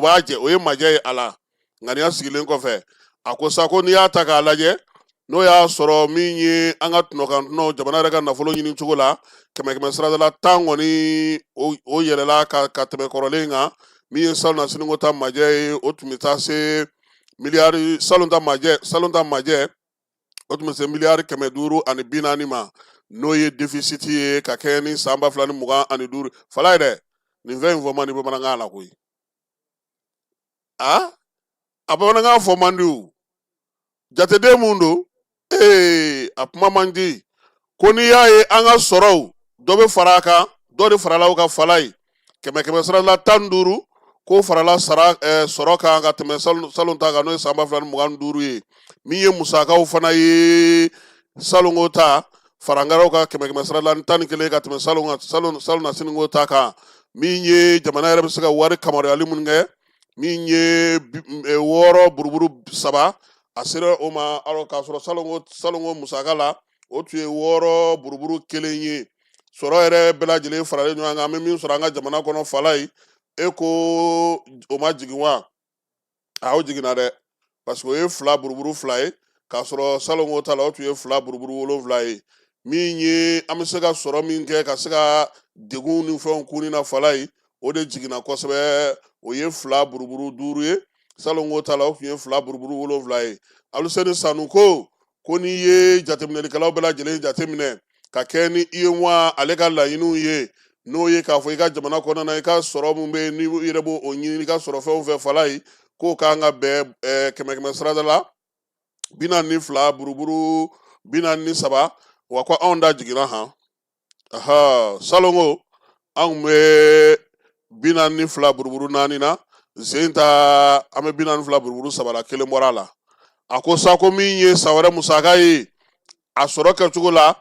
b'a jɛ o ye majɛ ye a la ŋaniya sigilen kɔfɛ a ko sa ko n'i y'a ta k'a lajɛ n'o y'a sɔrɔ min ye an ka tunɔkantɔnw jamana yɛrɛ ka nafolo ɲini cogo la 100 saradala 10 kɔni o yɛlɛla ka tɛmɛ kɔrɔlen kan min ye salon na siniko ta majɛ ye o tun bɛ taa se miliyari salon ta majɛ o tun bɛ se miliyari 540 ma n'o ye déficit ye ka kɛ ni san 2025 fala ye dɛ nin fɛn in fɔ man di bamanankan na koyi a bamanankan fɔ man di o jateden mun don a kuma man di ko n'i y'a ye an ka sɔrɔw dɔ bɛ fara a kan dɔ de farala o ka fala ye 100 sarala 15 ko farala sɔrɔ kan ka tɛmɛ salon ta kan n'o ye san 2025 ye min ye musakaw fana ye salongo ta farangaraw ka 100 sarala 11 ka tɛmɛ salon na siniko ta kan min ye jamana yɛrɛ bɛ se ka wari kamaruyali minnu kɛ min ye 6 buruburu 3 a sera o ma alors k'a sɔrɔ salongo musaka la o tun ye 6 buruburu 1 ye sɔrɔ yɛrɛ bɛɛ lajɛlen faralen ɲɔgɔn kan an bɛ min sɔrɔ an ka jamana kɔnɔ fala ye e ko o ma jigin wa a o jiginna dɛ parce que o ye fila buruburu fila ye k'a sɔrɔ salongo ta la o tun ye fila buruburu 7 ye min ye an bɛ se ka sɔrɔ min kɛ ka se ka degun ni fɛnw kun na fala ye o de jiginna kosɛbɛ o ye fila buruburu 5 ye salongo ta la o tun ye fila buruburu 7 ye Aluseni Sanu ko n'i ye jateminɛlikɛlaw bɛɛ lajɛlen jateminɛ ka kɛ ni i ye wa ale ka laɲiniw ye n'o ye k'a fɔ i ka jamana kɔnɔna na i ka sɔrɔ min bɛ ni i yɛrɛ b'o ɲini i ka sɔrɔ fɛn o fɛn fala ye k'o kan ka bɛn 100 sarada la 42 buruburu 43 wa ko anw da jiginna han salongo anw bɛ 42 buruburu 4 na sen ta an bɛ 42 buruburu 3 la kelen bɔra la a ko sa ko min ye san wɛrɛ musaka ye a sɔrɔ kɛcogo la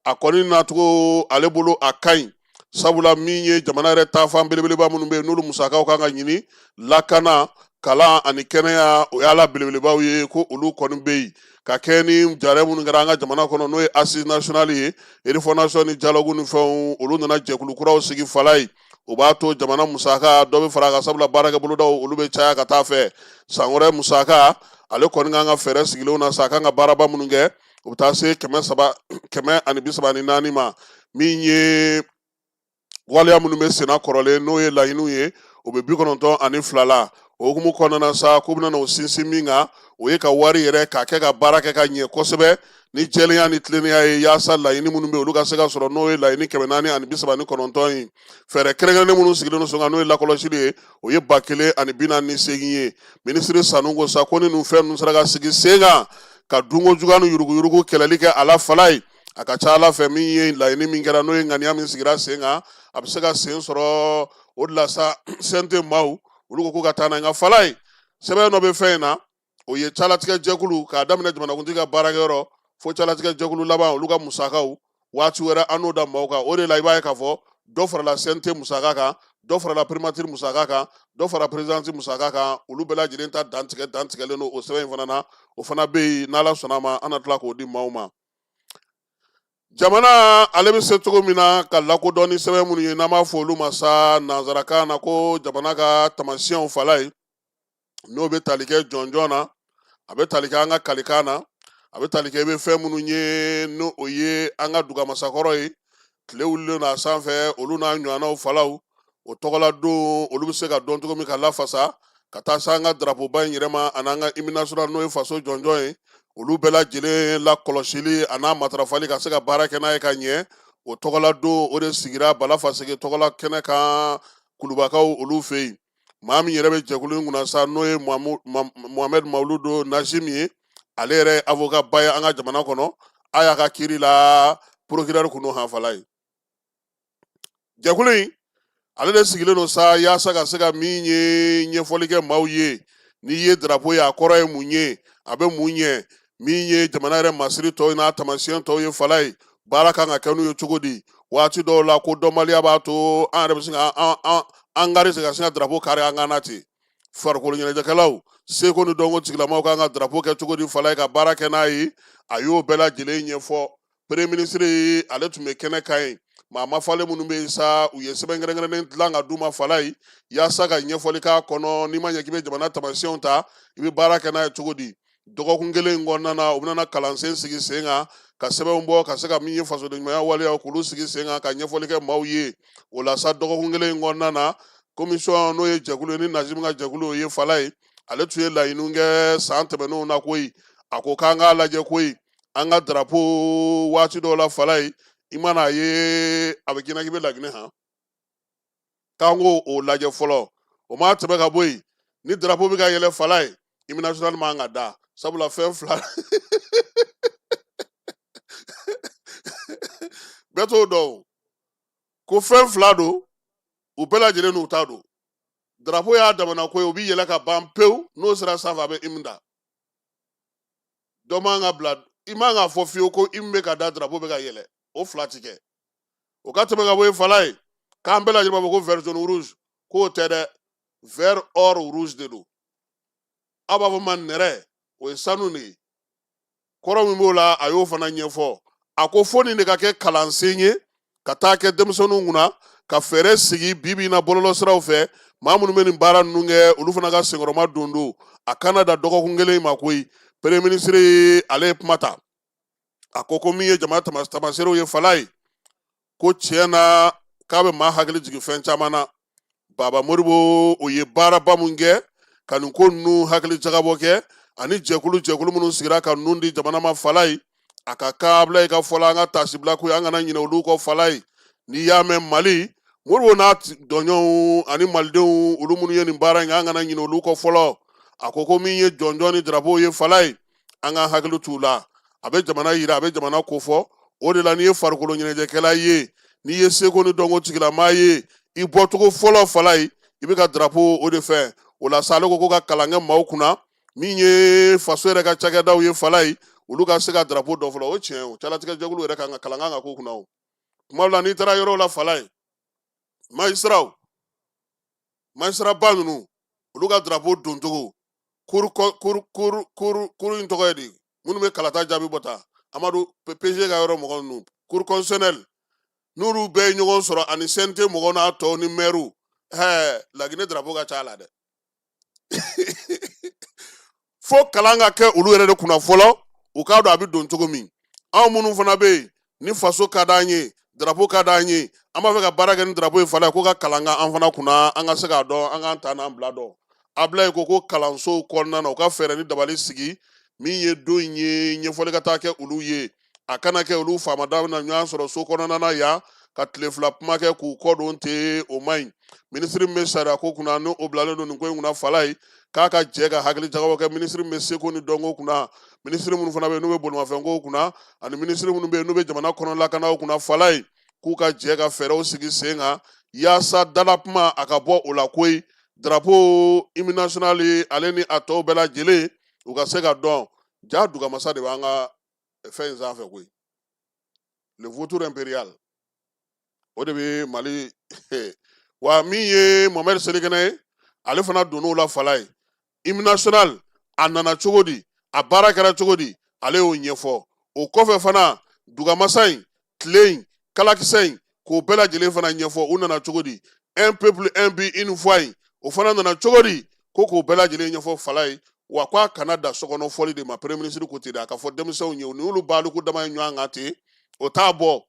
a kɔni nacogo ale bolo a ka ɲi sabula min ye jamana yɛrɛ taafan belebeleba minnu bɛ yen n'olu musakaw kan ka ɲini lakana kalan ani kɛnɛya o y'ala belebelebaw ye ko olu kɔni bɛ yen ka kɛ ni jare minnu kɛra an ka jamana kɔnɔ n'o ye assise nationale ye refondation ni dialogue ni fɛnw olu nana jɛkulu kuraw sigi fala ye o b'a to jamana musaka dɔ bɛ fara a kan sabula baarakɛ bolodaw olu bɛ caya ka taa fɛ san wɛrɛ musaka ale kɔni kan ka fɛɛrɛ sigilenw na sa a kan ka baaraba minnu kɛ o bɛ taa se 134 ma min ye waleya minnu bɛ senna kɔrɔlen n'o ye laɲiniw ye o bɛ 92 la o hukumu kɔnɔna sa k'u bɛna o sinsin min kan o ye ka wari yɛrɛ k'a kɛ ka baara kɛ ka ɲɛ kosɛbɛ ni jɛlenya ni tilennenya ye yaasa laɲini minnu bɛ olu ka se ka sɔrɔ n'o ye laɲini 439 ye fɛɛrɛ kɛrɛnkɛrɛnnen minnu sigilen don sɔn n'o ye lakɔlɔsili ye o ye 1448 ye minisiri Sanu ko sa ko ni nin fɛn ninnu sera ka sigi sen kan ka dunko juguya ni yuruguyurugu kɛlɛli kɛ a la fala ye a ka ca ala fɛ min ye laɲini min kɛra n'o ye ŋaniya min sigira sen kan a bɛ se ka sen sɔrɔ o de la sa sente maaw olu ko k'u ka taa n'a ye nka fala ye sɛbɛn dɔ bɛ fɛn in na o ye calatigɛ jɛkulu k'a daminɛ jamanakuntigi ka baarakɛyɔrɔ fo calatigɛ jɛkulu laban olu ka musakaw waati wɛrɛ an n'o da maaw kan o de la i b'a ye k'a fɔ dɔ farala sente musaka kan dɔ farala primatire musaka kan dɔ fara présidence musaka kan olu bɛɛ lajɛlen ta dantigɛlen don o sɛbɛn in fana na o fana bɛ yen n'ala sɔnna ma an na tila k'o di maaw ma jamana ale bɛ se cogo min na ka lakodɔn ni sɛbɛn minnu ye n'an b'a fɔ olu ma sa nanzarakan na ko jamana ka taamasiyɛnw fala ye n'o bɛ tali kɛ jɔnjɔn na a bɛ tali kɛ an ka kalikan na a bɛ tali kɛ i bɛ fɛn minnu ye n'o o ye an ka dugamasakɔrɔ ye tile wulilen n'a sanfɛ olu n'a ɲɔgɔnnaw falaw o tɔgɔla don olu bɛ se ka dɔn cogo min ka lafasa ka taa se an ka darapoba in yɛrɛ ma ani an ka hymne national n'o ye faso jɔnjɔn ye olu bɛɛ lajɛlen la kɔlɔsili a n'a matarafali ka se ka baara kɛ n'a ye ka ɲɛ o tɔgɔla don o de sigira balafaseke tɔgɔla kɛnɛ kan kulubakaw olu fɛ yen maa min yɛrɛ bɛ jɛkulu in kunna sa n'o ye Mohamed Mawuludo Najim ye ale yɛrɛ avocat ba ye an ka jamana kɔnɔ a y'a ka kiiri la procureur kun n'o hanfala ye jɛkulu in ale de sigilen don sa yaasa ka se ka min ye ɲɛfɔli kɛ maaw ye n'i ye drapeau ye a kɔrɔ ye mun ye a bɛ mun ɲɛ min ye jamana yɛrɛ masiri tɔw n'a taamasiyɛn tɔw ye fala ye baara kan ka kɛ n'u ye cogo di waati dɔw la ko dɔnbaliya b'a to an yɛrɛ bɛ se ka an gari se ka sin ka drapeau kari an kan na ten farikolo ɲɛnajɛkɛlaw seko ni dɔnko tigilamaw kan ka drapeau kɛ cogo di fala ye ka baara kɛ n'a ye a y'o bɛɛ lajɛlen ɲɛfɔ premier ministre ye ale tun bɛ kɛnɛ kan ye maa ma falen minnu bɛ yen sa u ye sɛbɛn kɛrɛnkɛrɛnnen dilan ka d'u ma fala ye yaasa ka ɲɛfɔli k'a kɔnɔ n'i ma ɲɛ k'i bɛ jamana taamasiyɛnw ta i bɛ baara kɛ n'a ye cogo di dɔgɔkun kelen in kɔnɔna na u bɛna kalansen sigi sen kan ka sɛbɛnw bɔ ka se ka min ye fasoden ɲumanya waleya k'olu sigi sen kan ka ɲɛfɔli kɛ maaw ye o la sa dɔgɔkun kelen in kɔnɔna na commission n'o ye jɛkulu ye ni Najim ka jɛkulu ye fala ye ale tun ye laɲiniw kɛ san tɛmɛnenw na koyi a ko k'an k'a lajɛ koyi an ka drapeau waati dɔw la fala ye i mana ye a bɛ k'i bɛ Laginɛ han k'an k'o lajɛ fɔlɔ o ma tɛmɛ ka bɔ yen ni drapeau bɛ ka yɛlɛ fala ye hymne national man ka da sabula fɛn fila bɛɛ t'o dɔn ko fɛn fila don u bɛɛ lajɛlen n'u ta don drapeau y'a damana ko ye u bɛ yɛlɛ ka ban pewu n'o sera sanfɛ a bɛ hymne da dɔ man ka bila i man ka fɔ fiyewu ko hymne bɛ ka da drapeau bɛ ka yɛlɛ o fila ti kɛ o ka tɛmɛ ka bɔ yen fala ye k'an bɛɛ lajɛlen b'a fɔ ko vert jaune rouge k'o tɛ dɛ vert or rouge de don aw b'a fɔ ma nɛrɛ o ye sanu de ye kɔrɔ min b'o la a y'o fana ɲɛfɔ a ko fo nin de ka kɛ kalansen ye ka taa kɛ denmisɛnninw kunna ka fɛɛrɛ sigi bibi na bɔlɔlɔsiraw fɛ maa minnu bɛ nin baara ninnu kɛ olu fana ka senkɔrɔma don a kana da dɔgɔkun kelen ma koyi premier ministre ye ale ye kuma ta a ko min ye jama tamaserew ye fala ye ko tiɲɛ na k'a bɛ maa hakili jigin fɛn caman na Baba Modibo o ye baaraba mun kɛ ka nin ko ninnu hakili jagabɔ kɛ ani jɛkulu minnu sigira ka ninnu di jamana ma fala ye a ka kan Abulayi ka fɔla an ka taasibila ko an kana ɲinɛ olu kɔ fala ye n'i y'a mɛn Mali Modibo n'a dɔnɲɔnw ani malidenw olu minnu ye nin baara in kɛ an kana ɲinɛ olu kɔ fɔlɔ a ko min ye jɔnjɔn ni drapeau ye fala ye an ka hakili t'u la a bɛ jamana yira a bɛ jamana kofɔ o de la n'i ye farikolo ɲɛnajɛkɛla ye n'i ye seko ni dɔnko tigilamaa ye i bɔcogo fɔlɔ fala ye i bɛ ka drapeau o de fɛ o la sa ale ko ka kalan kɛ maaw kunna min ye faso yɛrɛ ka cakɛdaw ye fala ye olu ka se ka drapeau dɔ fɔlɔ o tiɲɛ o calatigɛ jɛkulu yɛrɛ kan ka kalan kan ka k'u kunna o tuma dɔ la n'i taara yɔrɔw la fala ye magistrat ba ninnu olu ka drapeau doncogo kuru in tɔgɔ ye di minnu bɛ kalata jaabi bɔta Amadu PG ka yɔrɔ mɔgɔ ninnu cour constitutionnelle n'olu bɛɛ ye ɲɔgɔn sɔrɔ ani CNT mɔgɔw n'a tɔw ni maire Laginɛ drapeau ka ca a la dɛ fo kalan ka kɛ olu yɛrɛ de kunna fɔlɔ u k'a dɔn a bɛ don cogo min anw minnu fana bɛ yen ni faso ka d'an ye drapeau ka d'an ye an b'a fɛ ka baara kɛ ni drapeau ye fala ko ka kalan kɛ an fana kunna an ka se k'a dɔn an k'an ta n'an bila dɔn Abulayi ko kalansow kɔnɔna na u ka fɛɛrɛ ni dabali sigi min ye don in ye ɲɛfɔli ka taa kɛ olu ye a kana kɛ olu faamada bɛna ɲɔgɔn sɔrɔ so kɔnɔna na yan ka tile fila kuma kɛ k'u kɔ don ten o man ɲi minisiri min bɛ sariya ko kunna n'o bilalen don nin ko in kunna fala ye k'a ka jɛ ka hakili jagabɔ kɛ minisiri min bɛ seko ni dɔnko kunna minisiri minnu fana bɛ yen n'u bɛ bolimafɛnko kunna ani minisiri minnu bɛ yen n'u bɛ jamana kɔnɔ lakanaw kunna fala ye k'u ka jɛ ka fɛɛrɛw sigi sen kan yaasa dalakuma a ka bɔ o la koyi drapeau hymne national ale ni a tɔw bɛɛ lajɛlen u ka se ka dɔn ja dugamasa de b'an ka fɛn in sanfɛ koyi le vautour impérial o de bɛ Mali wa min ye Mohamed Selikɛnɛ ye ale fana donn'o la fala ye hymne national a nana cogo di a baara kɛra cogo di ale y'o ɲɛfɔ o kɔfɛ fana dugamasa in tile in kalakisɛ in k'o bɛɛ lajɛlen fana ɲɛfɔ u nana cogo di un peuple un but une foi in o fana nana cogo di ko k'o bɛɛ lajɛlen ɲɛfɔ fala ye wa k'a kana da sokɔnɔ fɔli de ma premier ministre ko ten de a ka fɔ denmisɛnw ye ni olu baliku dama ye ɲɔgɔn kan ten o t'a bɔ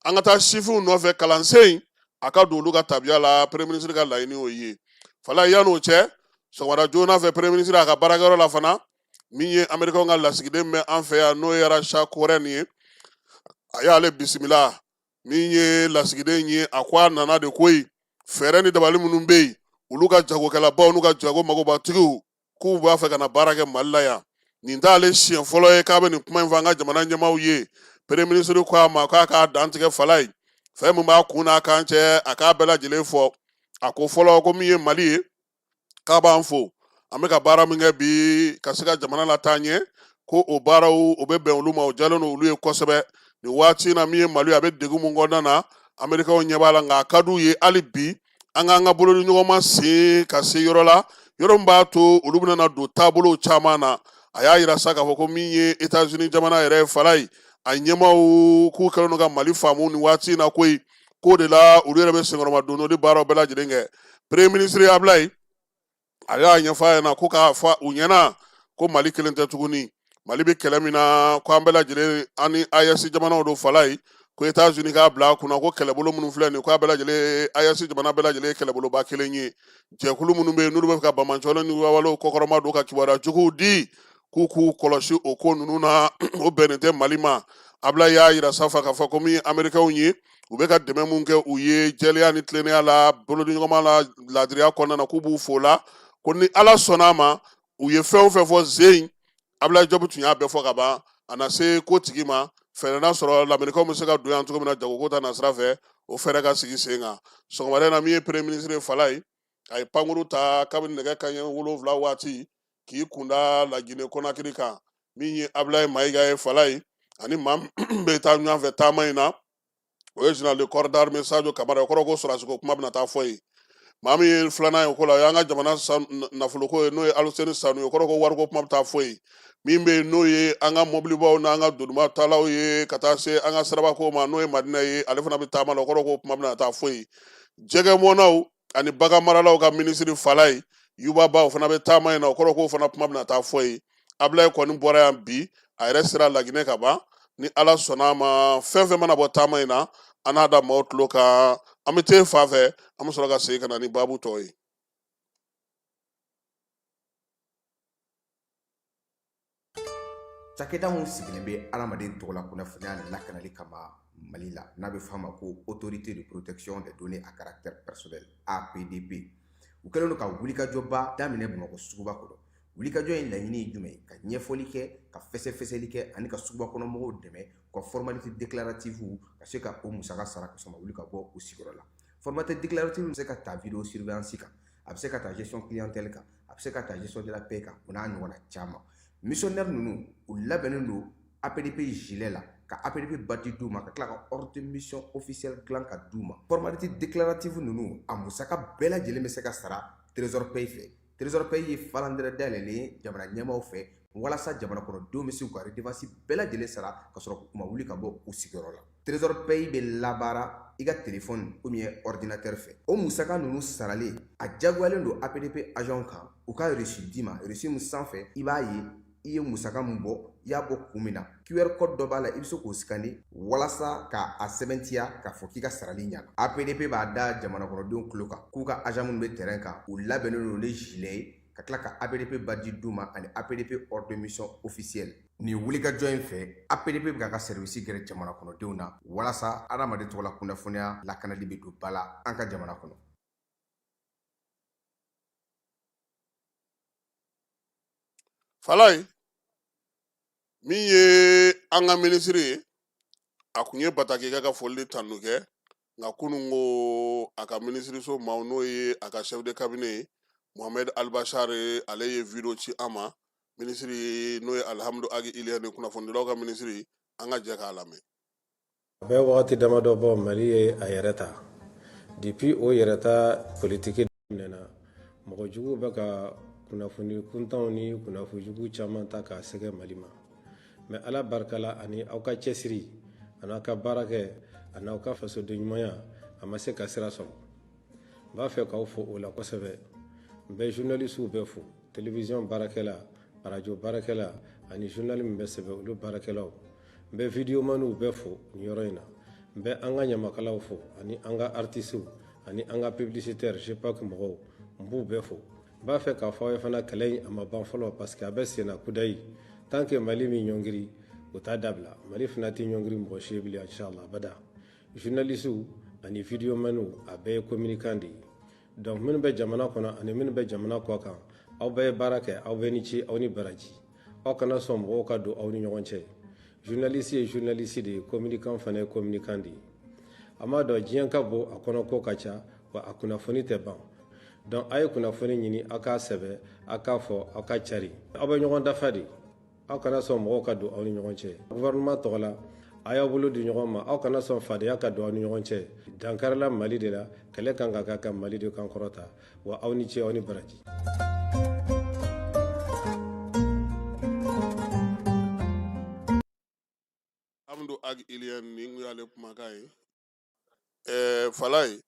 an ka taa sifinw nɔfɛ kalansen in a ka don olu ka tabiya la premier ministre ka laɲini y'o ye fala ye yan'o cɛ sɔgɔmada joona fɛ premier ministre a ka baarakɛyɔrɔ la fana min ye américain ka lasigiden bɛ an fɛ yan n'o ye Rasha Korɛn ye a y'ale bisimila min ye lasigiden ye a ko a nana de koyi fɛɛrɛ ni dabali minnu bɛ yen olu ka jagokɛlabaw n'u ka jago magobatigiw k'u b'a fɛ ka na baara kɛ Mali la yan nin t'ale siɲɛ fɔlɔ ye k'a bɛ nin kuma in fɔ an ka jamana ɲɛmaaw ye premier ministre ko a ma k'a k'a dan tigɛ fala ye fɛn min b'a kun n'a kan cɛ a k'a bɛɛ lajɛlen fɔ a ko fɔlɔ ko min ye Mali ye k'a b'an fo an bɛ ka baara min kɛ bi ka se ka jamana lataa ɲɛ ko o baaraw o bɛ bɛn olu ma o jalen don olu ye kosɛbɛ nin waati in na min ye Mali ye a bɛ degun mun kɔnɔna na Amerikɛnw ɲɛ b'a la nka a ka d'u ye hali bi an k'an ka bolo ni ɲɔgɔn ma sen ka se yɔrɔ la yɔrɔ min b'a to olu bɛna don taabolo caman na a y'a yira sa k'a fɔ ko min ye États-Unis jamana yɛrɛ ye fala ye a ɲɛmaaw k'u kɛlen don ka Mali faamu nin waati in na koyi k'o de la olu yɛrɛ bɛ senkɔrɔma don de baaraw bɛɛ lajɛlen kɛ premier ministre Abulayi a y'a ɲɛfɔ a ɲɛna ko k'a fɔ u ɲɛna ko Mali kelen tɛ tuguni Mali bɛ kɛlɛ min na ko an bɛɛ lajɛlen an ni AES jamanaw don fala ye ko États-Unis k'a bila a kunna ko kɛlɛbolo minnu filɛ nin ye ko a bɛɛ lajɛlen AES jamana bɛɛ lajɛlen ye kɛlɛboloba kelen ye jɛkulu minnu bɛ yen n'olu bɛ ka bamancɔlɔ ni wawalew kɔkɔrɔma don ka kibaruya juguw di k'u k'u kɔlɔsi o ko ninnu na o bɛnnen tɛ Mali ma Abulayi y'a yira safa k'a fɔ ko min ye Américains ye u bɛ ka dɛmɛ mun kɛ u ye jɛlenya ni tilennenya la bolodiɲɔgɔnma la laadiriya kɔnɔna na k'u b'u fo la ko ni Ala sɔnn'a ma u ye fɛn o fɛn fɔ zen Abulayi Jɔbu tun y'a bɛɛ fɔ ka ban a na se ko tigi ma fɛɛrɛ n'a sɔrɔ lamɛnnikɛnw bɛ se ka don yan cogo min na jagoko ta nasira fɛ o fɛɛrɛ ka sigi sen kan sɔgɔmada in na min ye premier ministre fala ye a ye pankuru ta kabini nɛgɛ kanɲɛ 7 waati k'i kunda Laginɛ Conakry kan min ye Abulayi Mayiga ye fala ye ani maa min bɛ taa ɲɔgɔn fɛ taama in na o ye général de corps d'armée Sadio Kamara o kɔrɔ ko sɔrɔdasiko kuma bɛna taa fɔ ye maa min ye filanan ye o ko la o y'an ka jamana nafoloko ye n'o ye Aluseni Sanu ye o kɔrɔ ko wariko kuma bɛ taa fɔ ye min bɛ n'o ye an ka mɔbilibaw n'an ka donimatalaw ye ka taa se an ka sirabako ma n'o ye madina ye ale fana bɛ taama la o kɔrɔ ko kuma bɛna taa foyi jɛgɛ mɔnaw ani bagan maralaw ka minisiri Falaye Yuba Ba o fana bɛ taama in na o kɔrɔ ko fana kuma bɛna taa foyi Ablaye kɔni bɔra yan bi a yɛrɛ sera Laginɛ ka ban ni ala sɔnna a ma fɛn fɛn mana bɔ taama in na an n'a da maaw tulo kan an bɛ taa fan fɛ an bɛ sɔrɔ ka segin ka na ni baabu tɔ ye. Cakɛda mun sigilen bɛ adamaden tɔgɔ la kunnafoniya lakanali kama Mali la n'a bɛ f'a ma ko autorité de protection des données à caractère personnel APDP u kɛlen don ka wulikajɔba daminɛ Bamakɔ suguba kɔnɔ wulikajɔ in laɲini ye jumɛn ye ka ɲɛfɔli kɛ ka fɛsɛfɛsɛli kɛ ani ka suguba kɔnɔ mɔgɔw dɛmɛ ka formalité déclarative ka se ka o musaka sara ka sɔn ka wuli ka bɔ u sigiyɔrɔ la formalité déclarative bɛ se ka ta vidéo surveillance kan a bɛ se ka ta gestion clientèle kan a bɛ se ka ta gestion de la paix kan o n'a ɲɔgɔnna caman missionnaire ninnu u labɛnnen don APDP gilet la ka APDP badge d'u ma ka tila ka ordre de mission officielle dilan ka d'u ma formalité déclarative ninnu a musaka bɛɛ lajɛlen bɛ se ka sara trésor paye fɛ trésor paye ye falandɛrɛ dayɛlɛlen ye jamana ɲɛmaaw fɛ walasa jamana kɔnɔdenw bɛ se k'u ka redevance bɛɛ lajɛlen sara ka sɔrɔ u ma wuli ka bɔ u sigiyɔrɔ la trésor paye bɛ labaara i ka téléphone ou bien ordinateur fɛ o musaka ninnu sarali a jagoyalen don APDP agent kan u ka reçu d'i ma reçu min sanfɛ i b'a ye i ye musaka min bɔ i y'a bɔ kun min na QR code dɔ b'a la i bɛ se k'o scanner walasa ka a sɛbɛntiya k'a fɔ k'i ka sarali ɲɛna APDP b'a da jamana kɔnɔdenw tulo kan k'u ka agent minnu bɛ terrain kan u labɛnnen don ni gilet ye ka tila ka APDP badge d'u ma ani APDP ordre de mission officielle nin wulikajɔ in fɛ APDP bɛ ka service gɛrɛ jamana kɔnɔdenw na walasa adamaden tɔgɔ la kunnafoniya lakanali bɛ don ba la an ka jamana kɔnɔ. Falaye min ye an ka minisiri ye a kun ye bataki kɛ ka foli tanu kɛ nka kunun ko a ka minisiriso maaw n'o ye a ka chef de cabinet Mohamed Albachar ale ye video ci an ma minisiri n'o ye Alhamdu Agi Iliya ni kunnafonidilaw ka minisiri an ka jɛ k'a lamɛn. A bɛ wagati damadɔ bɔ Mali ye a yɛrɛ ta depuis o yɛrɛ ta politiki daminɛna mɔgɔ jugu bɛ ka kunnafoni kuntanw ni kunnafoni jugu caman ta k'a sɛgɛ Mali ma mais ala barika la ani aw ka cɛsiri ani aw ka baara kɛ ani aw ka fasoden ɲumanya a ma se ka sira sɔrɔ n b'a fɛ k'aw fo o la kosɛbɛ n bɛ journalistw bɛɛ fo télévision baarakɛla radio baarakɛla ani journal min bɛ sɛbɛn olu baarakɛlaw n bɛ videomaniw bɛɛ fo nin yɔrɔ in na n bɛ an ka ɲamakalaw fo ani an ka artistes ani an ka publicitaires GPAC mɔgɔw n b'u bɛɛ fo n b'a fɛ k'a fɔ aw ye fana kɛlɛ in a ma ban fɔlɔ parce que a bɛ senna kudayi tant que Mali min ɲɔngiri o t'a dabila Mali fana tɛ ɲɔngiri mɔgɔ si ye bilen inchallah abada journalistes ani videomaniw a bɛɛ ye communicant de ye donc minnu bɛ jamana kɔnɔ ani minnu bɛ jamana kɔ kan aw bɛɛ ye baara kɛ aw bɛɛ ni ci aw ni baraji aw kana sɔn mɔgɔw ka don aw ni ɲɔgɔn cɛ journaliste ye journaliste de ye communicant fana ye communicant de ye a m'a dɔn diɲɛ ka bon a kɔnɔ ko ka ca wa a kunnafoni tɛ ban donc a ye kunnafoni ɲini aw k'a sɛbɛ aw k'a fɔ aw ka cari aw bɛ ɲɔgɔn dafa de aw kana sɔn mɔgɔw ka don aw ni ɲɔgɔn cɛ gouvernement tɔgɔ la a y'aw bolo di ɲɔgɔn ma aw kana sɔn fadenya ka don aw ni ɲɔgɔn cɛ dankarila Mali de la kɛlɛ kan ka kɛ ka Mali de kan kɔrɔta wa aw ni ce aw ni baraji. Alhamdu Agi Iliya ni ngu y'ale kumakan ye Falaye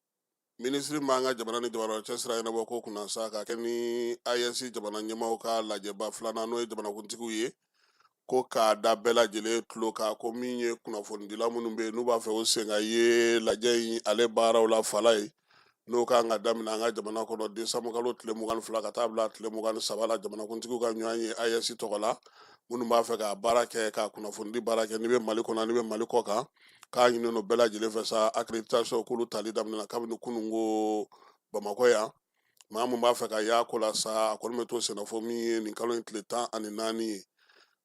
minisiri man ka jamana ni jamana cɛ sira ɲɛnabɔ ko kunna sa ka kɛ ni AES jamana ɲɛmaaw ka lajɛba filanan n'o ye jamanakuntigiw ye ko k'a da bɛɛ lajɛlen tulo kan ko min ye kunnafonidila minnu bɛ yen n'u b'a fɛ o sen ka ye lajɛ in ale baaraw la Falaye n'o kan ka daminɛ an ka jamana kɔnɔ décembre kalo tile 22 ka taa bila tile 23 la jamanakuntigiw ka ɲɔgɔn ye AES tɔgɔ la minnu b'a fɛ ka baara kɛ ka kunnafonidi baara kɛ n'i bɛ Mali kɔnɔ n'i bɛ Mali kɔ kan k'a ɲininen don bɛɛ lajɛlen fɛ sa accréditation k'olu tali daminɛna kabini kunun ko Bamakɔ yan maa mun b'a fɛ ka y'a ko la sa a kɔni bɛ to senna fo min ye nin kalo in tile 14 ye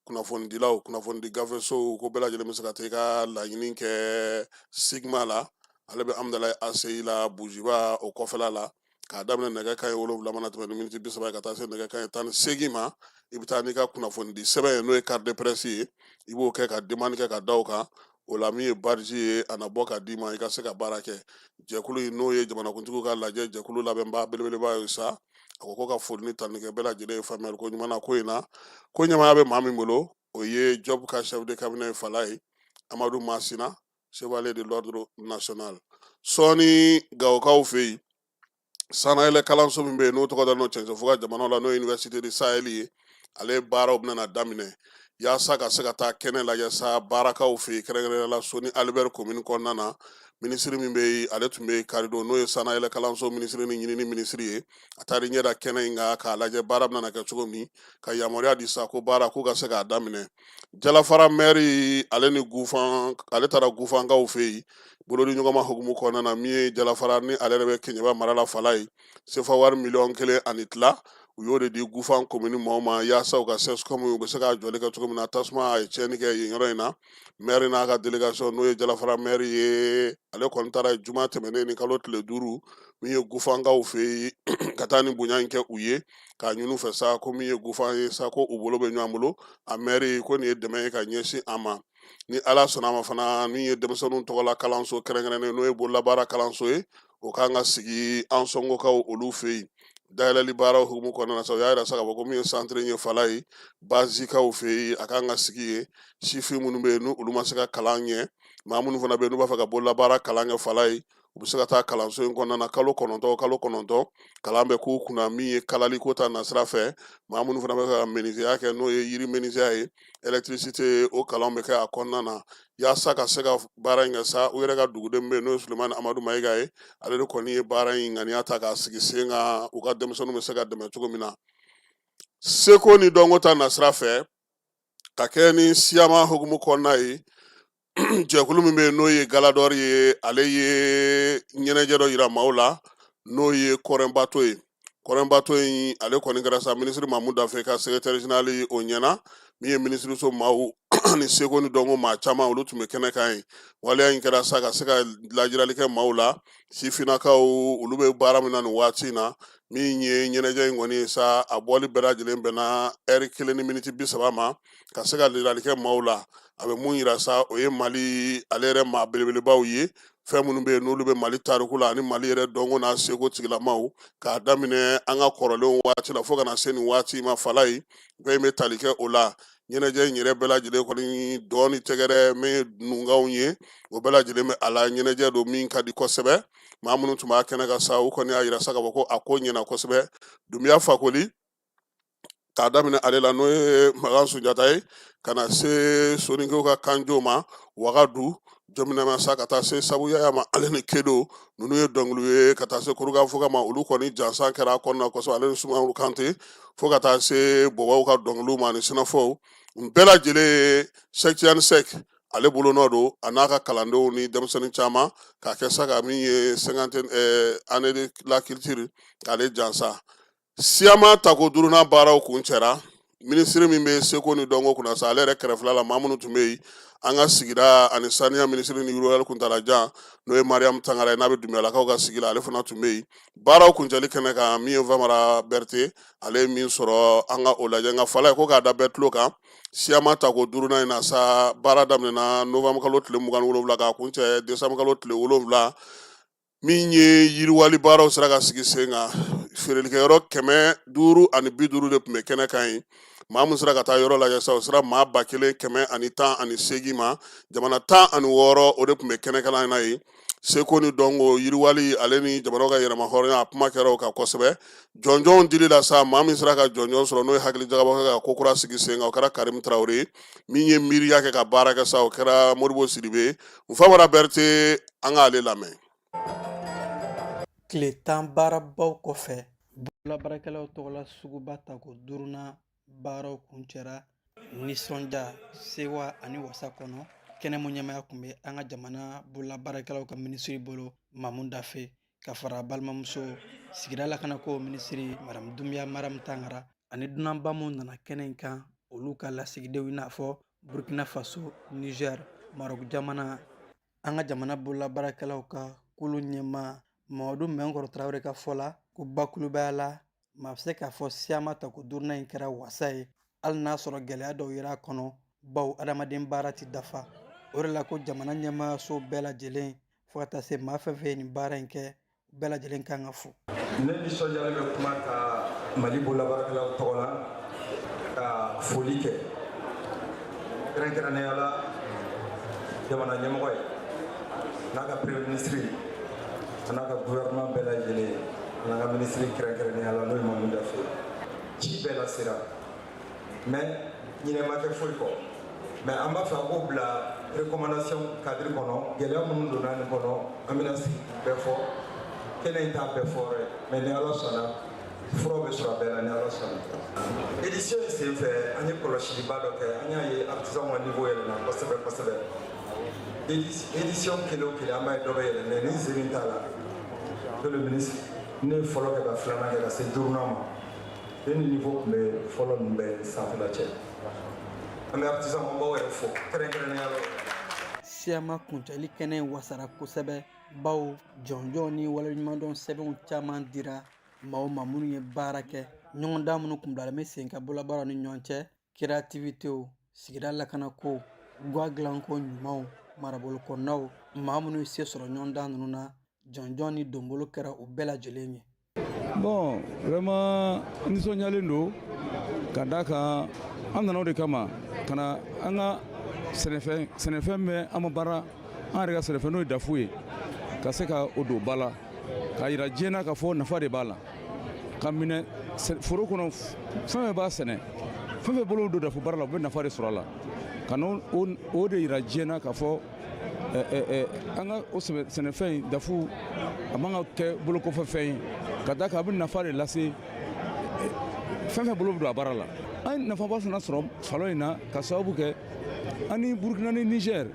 kunnafonidilaw kunnafonidi gafesow ko bɛɛ lajɛlen bɛ se ka taa i ka laɲini kɛ Sigma la ale bɛ Amudalayi ACI la Bujiba o kɔfɛla la k'a daminɛ nɛgɛ kanɲɛ 7 mana tɛmɛ ni miniti 30 ka taa se nɛgɛ kanɲɛ 18 ma i bɛ taa n'i ka kunnafonidi sɛbɛn ye n'o ye carte de presse ye i b'o kɛ ka demande kɛ ka da o kan o la min ye badge ye a na bɔ ka d'i ma i ka se ka baara kɛ jɛkulu in n'o ye jamanakuntigiw ka lajɛ jɛkulu labɛnba belebeleba ye sa a ko ka foli ni tannikɛ bɛɛ lajɛlen ye faamuyali ko ɲuman na ko in na ko ɲamaya bɛ maa min bolo o ye job ka chef de cabinet fala ye Amadou Masina chevalier de l'ordre national sɔɔni gawokaw fɛ yen sanayɛlɛ kalanso min bɛ yen n'o tɔgɔ da n'o cɛncɛn fo ka jamana la n'o ye université de sahel ye ale baaraw bɛna daminɛ yaasa ka se ka taa kɛnɛ lajɛ sa baarakaw fɛ yen kɛrɛnkɛrɛnnenya la Soni Albert commune kɔnɔna na minisiri min bɛ yen ale tun bɛ karido n'o ye sanayɛlɛ kalanso minisiri ni ɲinini minisiri ye a taara ɲɛda kɛnɛ in kan k'a lajɛ baara bɛna kɛ cogo min ka yamaruya di sa ko baara k'u ka se k'a daminɛ Jalafara maire ale ni gufan ale taara gufankaw fɛ yen bolodi ɲɔgɔnma hukumu kɔnɔna na min ye Jalafara ni ale yɛrɛ bɛ Keɲeba mara la fala ye sefa wari miliyɔn 1 tila u y'o de di gufan commune maaw ma yaasa u ka CESCOM u bɛ se ka jɔli kɛ cogo min na tasuma a ye tiɲɛni kɛ yen yɔrɔ in na maire n'a ka délégation n'o ye Jalafara maire ye ale kɔni taara juma tɛmɛnen ni kalo tile 5 min ye gufankaw fɛ yen ka taa ni bonya in kɛ u ye k'a ɲini u fɛ sa ko min ye gufan ye sa ko u bolo bɛ ɲɔgɔn bolo a maire ko nin ye dɛmɛ ye ka ɲɛsin a ma ni ala sɔnna a ma fana min ye denmisɛnninw tɔgɔla kalanso kɛrɛnkɛrɛnnen n'o ye bololabaara kalanso ye o kan ka sigi an sɔngɔkaw olu fɛ yen dayɛlɛli baaraw hukumu kɔnɔna na sa u y'a yira sa k'a fɔ ko min ye centre ye fala ye bazikaw fɛ yen a kan ka sigi ye sifin minnu bɛ yen n'u olu ma se ka kalan ɲɛ maa minnu fana bɛ yen n'u b'a fɛ ka bololabaara kalan kɛ fala ye u bɛ se ka taa kalanso in kɔnɔna na kalo 9 kalan bɛ k'u kunna min ye kalali ko ta nasira fɛ maa minnu fana bɛ ka menuisier kɛ n'o ye yiri menuisier ye électricité o kalan bɛ kɛ a kɔnɔna na yaasa ka se ka baara in kɛ sa u yɛrɛ ka duguden bɛ yen n'o ye Sulemani Amadu Mayiga ye ale de kɔni ye baara in ŋaniya ta k'a sigi sen kan u ka denmisɛnninw bɛ se ka dɛmɛ cogo min na seko ni dɔnko ta nasira fɛ ka kɛ ni siyama hukumu kɔnɔna ye jɛkulu min bɛ yen n'o ye Galador ye ale ye ɲɛnajɛ dɔ yira maaw la n'o ye Kɔrɛnbato ye Kɔrɛnbato in ale kɔni kɛra sa ministre Mamu Dafe ka secrétaire général o ɲɛna min ye ministre so maaw ni seko ni dɔnko maa caman olu tun bɛ kɛnɛ kan ye waleya in kɛra sa ka se ka lajirali kɛ maaw la sifinnakaw olu bɛ baara min na nin waati in na min ye ɲɛnajɛ in kɔni ye sa a bɔli bɛɛ lajɛlen bɛnna heure 1 ni miniti 30 ma ka se ka lajirali kɛ maaw la a bɛ mun yira sa o ye Mali ale yɛrɛ maa belebelebaw ye fɛn minnu bɛ yen n'olu bɛ Mali tariku la ani Mali yɛrɛ dɔnko n'a seko tigilamaw k'a daminɛ an ka kɔrɔlenw waati la fo ka na se nin waati ma fala ye bɛɛ bɛ tali kɛ o la ɲɛnajɛ in yɛrɛ bɛɛ lajɛlen kɔni dɔɔni tɛgɛrɛ min ye dunungaw ye o bɛɛ lajɛlen bɛ a la ɲɛnajɛ don min ka di kosɛbɛ maa minnu tun b'a kɛnɛ kan sa u kɔni y'a yira sa k'a fɔ ko a ko ɲɛna kosɛbɛ Dunbiya Fakoli k'a daminɛ ale la n'o ye Magan Sunjata ye ka na se soninkew ka kanjo ma Wagadu Jɔminɛma sa ka taa se Sabu Yaya ma ale ni Kedo ninnu ye dɔnkili ye ka taa se Kurukanfuga ma olu kɔni jansan kɛra a kɔnɔna kosɛbɛ ale ni Sumaworo Kante fo ka taa se Bɔbɔw ka dɔnkiliw ma ani sinafɔw bɛɛ lajɛlen Cheikh Tidiane Seck ale bolonɔ don a n'a ka kalandenw ni denmisɛnnin caman k'a kɛ sa ka min ye 50 année de la culture k'ale jansa siyama tako 5nan baaraw kun cɛra minisiri min bɛ seko ni dɔnko kunna sa ale yɛrɛ kɛrɛfɛla la maa minnu tun bɛ yen an ka sigida ani saniya minisiri ni yiriwali kuntalajan n'o ye Mariam Tangara ye n'a bɛ Dunbiyalakaw ka sigi la ale fana tun bɛ yen baaraw kuncɛli kɛnɛ kan min ye Famara Berete ale ye min sɔrɔ an ka o lajɛ nka fala ye ko k'a da bɛɛ tulo kan siyama tako 5nan in na sa baara daminɛna novembre kalo tile 27 k'a kuncɛ décembre kalo tile 7 min ye yiriwali baaraw sera ka sigi sen kan feerelikɛyɔrɔ 550 de tun bɛ kɛnɛ kan ye maa min sera ka taa yɔrɔ lajɛ sa o sera maa 1118 ma jamana 16 o de tun bɛ kɛnɛ kan na ye seko ni dɔnko yiriwali ale ni jamanaw ka yɛrɛma hɔrɔnya a kuma kɛra o kan kosɛbɛ jɔnjɔnw dili la sa maa min sera ka jɔnjɔn sɔrɔ n'o ye hakili jagabɔ kɛ ka ko kura sigi sen kan o kɛra Karim Traoré min ye miiriya kɛ ka baara kɛ sa o kɛra Modibo Sidibe Famara Berete an ka ale lamɛn tile 10 baarabaw kɔfɛ bololabaarakɛlaw tɔgɔla suguba tako 5nan baaraw kuncɛra nisɔndiya sewa ani wasa kɔnɔ kɛnɛmu ɲɛmaya tun bɛ an ka jamana bololabaarakɛlaw ka minisiri bolo Mamu Dafe ka fara balimamuso sigida lakanako minisiri Madame Dunbiya Mariam Tangara ani dunanba minnu nana kɛnɛ in kan olu ka lasigidenw i n'a fɔ Burkina Faso, Niger, Maroc jamana an ka jamana bololabaarakɛlaw ka kulu ɲɛma Mamadu Menkɔrɔ Tarawele ka fɔ la ko bakulubaya la maa bɛ se k'a fɔ siyama tako 5nan in kɛra wasa ye hali n'a sɔrɔ gɛlɛya dɔw yera a kɔnɔ baw adamaden baara ti dafa o de la ko jamana ɲɛmaayaso bɛɛ lajɛlen fo ka taa se maa fɛn fɛn ye nin baara in kɛ bɛɛ lajɛlen kan ka fo. Ne nisɔndiyalen bɛ kuma ta Mali bololabaarakɛlaw tɔgɔ la ka foli kɛ kɛrɛnkɛrɛnnenya la jamana ɲɛmɔgɔ ye n'a ka premier ministre a n'a ka gouvernement bɛɛ lajɛlen a n'a ka ministre kɛrɛnkɛrɛnnenya la n'o ye Mamu Dafe ci bɛɛ la sera mais ɲinɛ ma kɛ foyi kɔ mais an b'a fɛ a k'o bila recommandation cadre kɔnɔ gɛlɛya minnu donna nin kɔnɔ an bɛna sigi bɛɛ fɔ kɛnɛ in t'a bɛɛ fɔ yɛrɛ mais ni Ala sɔnna furaw bɛ sɔrɔ a bɛɛ la ni Ala sɔnna édition in senfɛ an ye kɔlɔsiliba dɔ kɛ an y'a ye artisan ka niveau yɛlɛna kosɛbɛ kosɛbɛ édition kelen o kelen an b'a ye dɔ bɛ yɛlɛ mais ni Zeni t'a la que le ministre ne ye fɔlɔ kɛ ka filanan kɛ ka se duurunan ma ne ni niveau tun bɛ fɔlɔ ninnu bɛɛ sanfɛla cɛ an bɛ artisan mɔgɔw yɛrɛ fo kɛrɛnkɛrɛnnenya la Siyama kuncɛli kɛnɛ in wasara kosɛbɛ bawo jɔnjɔn ni waleɲumandɔn sɛbɛnw caman dira maaw ma minnu ye baara kɛ ɲɔgɔndan minnu kun bilalen bɛ sen ka bolobaaraw ni ɲɔgɔn cɛ créativitéw sigida lakanako ga dilanko ɲumanw marabolo kɔnɔnaw maa minnu ye se sɔrɔ ɲɔgɔndan ninnu na jɔnjɔn ni donbolo kɛra u bɛɛ lajɛlen ye. Bon vraiment nisɔndiyalen don ka da kan an nana o de kama ka na an ka sɛnɛfɛn bɛ an ma baara an yɛrɛ ka sɛnɛfɛn n'o ye dafu ye ka se ka o don ba la ka yira diɲɛ na ka fɔ nafa de b'a la ka minɛ foro kɔnɔ fɛn bɛɛ b'a sɛnɛ fɛn bɛɛ bolo don dafu baara la u bɛ nafa de sɔrɔ a la ka o de yira diɲɛ na ka fɔ an ka o sɛnɛfɛn dafu a man ka kɛ bolokɔfɛ fɛn ye ka da kan a bɛ nafa de lase fɛn fɛn bolo don a baara la an ye nafaba fana sɔrɔ salon in na ka sababu kɛ an ni Burkina ni Niger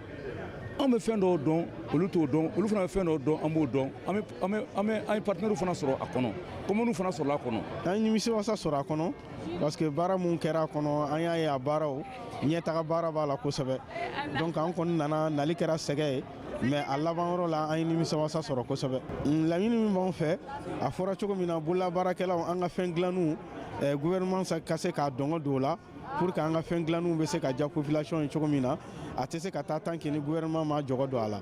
an bɛ fɛn dɔw dɔn olu t'o dɔn olu fana bɛ fɛn dɔw dɔn an b'o dɔn an ye partenaires fana sɔrɔ a kɔnɔ communes fana sɔrɔ a kɔnɔ an ye nimisiwasa sɔrɔ a kɔnɔ parce que baara mun kɛra a kɔnɔ an y'a ye a baaraw ɲɛtaga baara b'a la kosɛbɛ donc an kɔni nali kɛra sɛgɛ ye mais a laban yɔrɔ la an ye nimisiwasa sɔrɔ kosɛbɛ laɲini min b'an fɛ a fɔra cogo min na bololabaarakɛlaw an ka fɛn dilanniw gouvernement ka se k'a dɔngɔ don o la pour que an ka fɛn dilanniw bɛ se ka diya population ye cogo min na a tɛ se ka taa tant que ni gouvernement ma jɔgɔ don a la.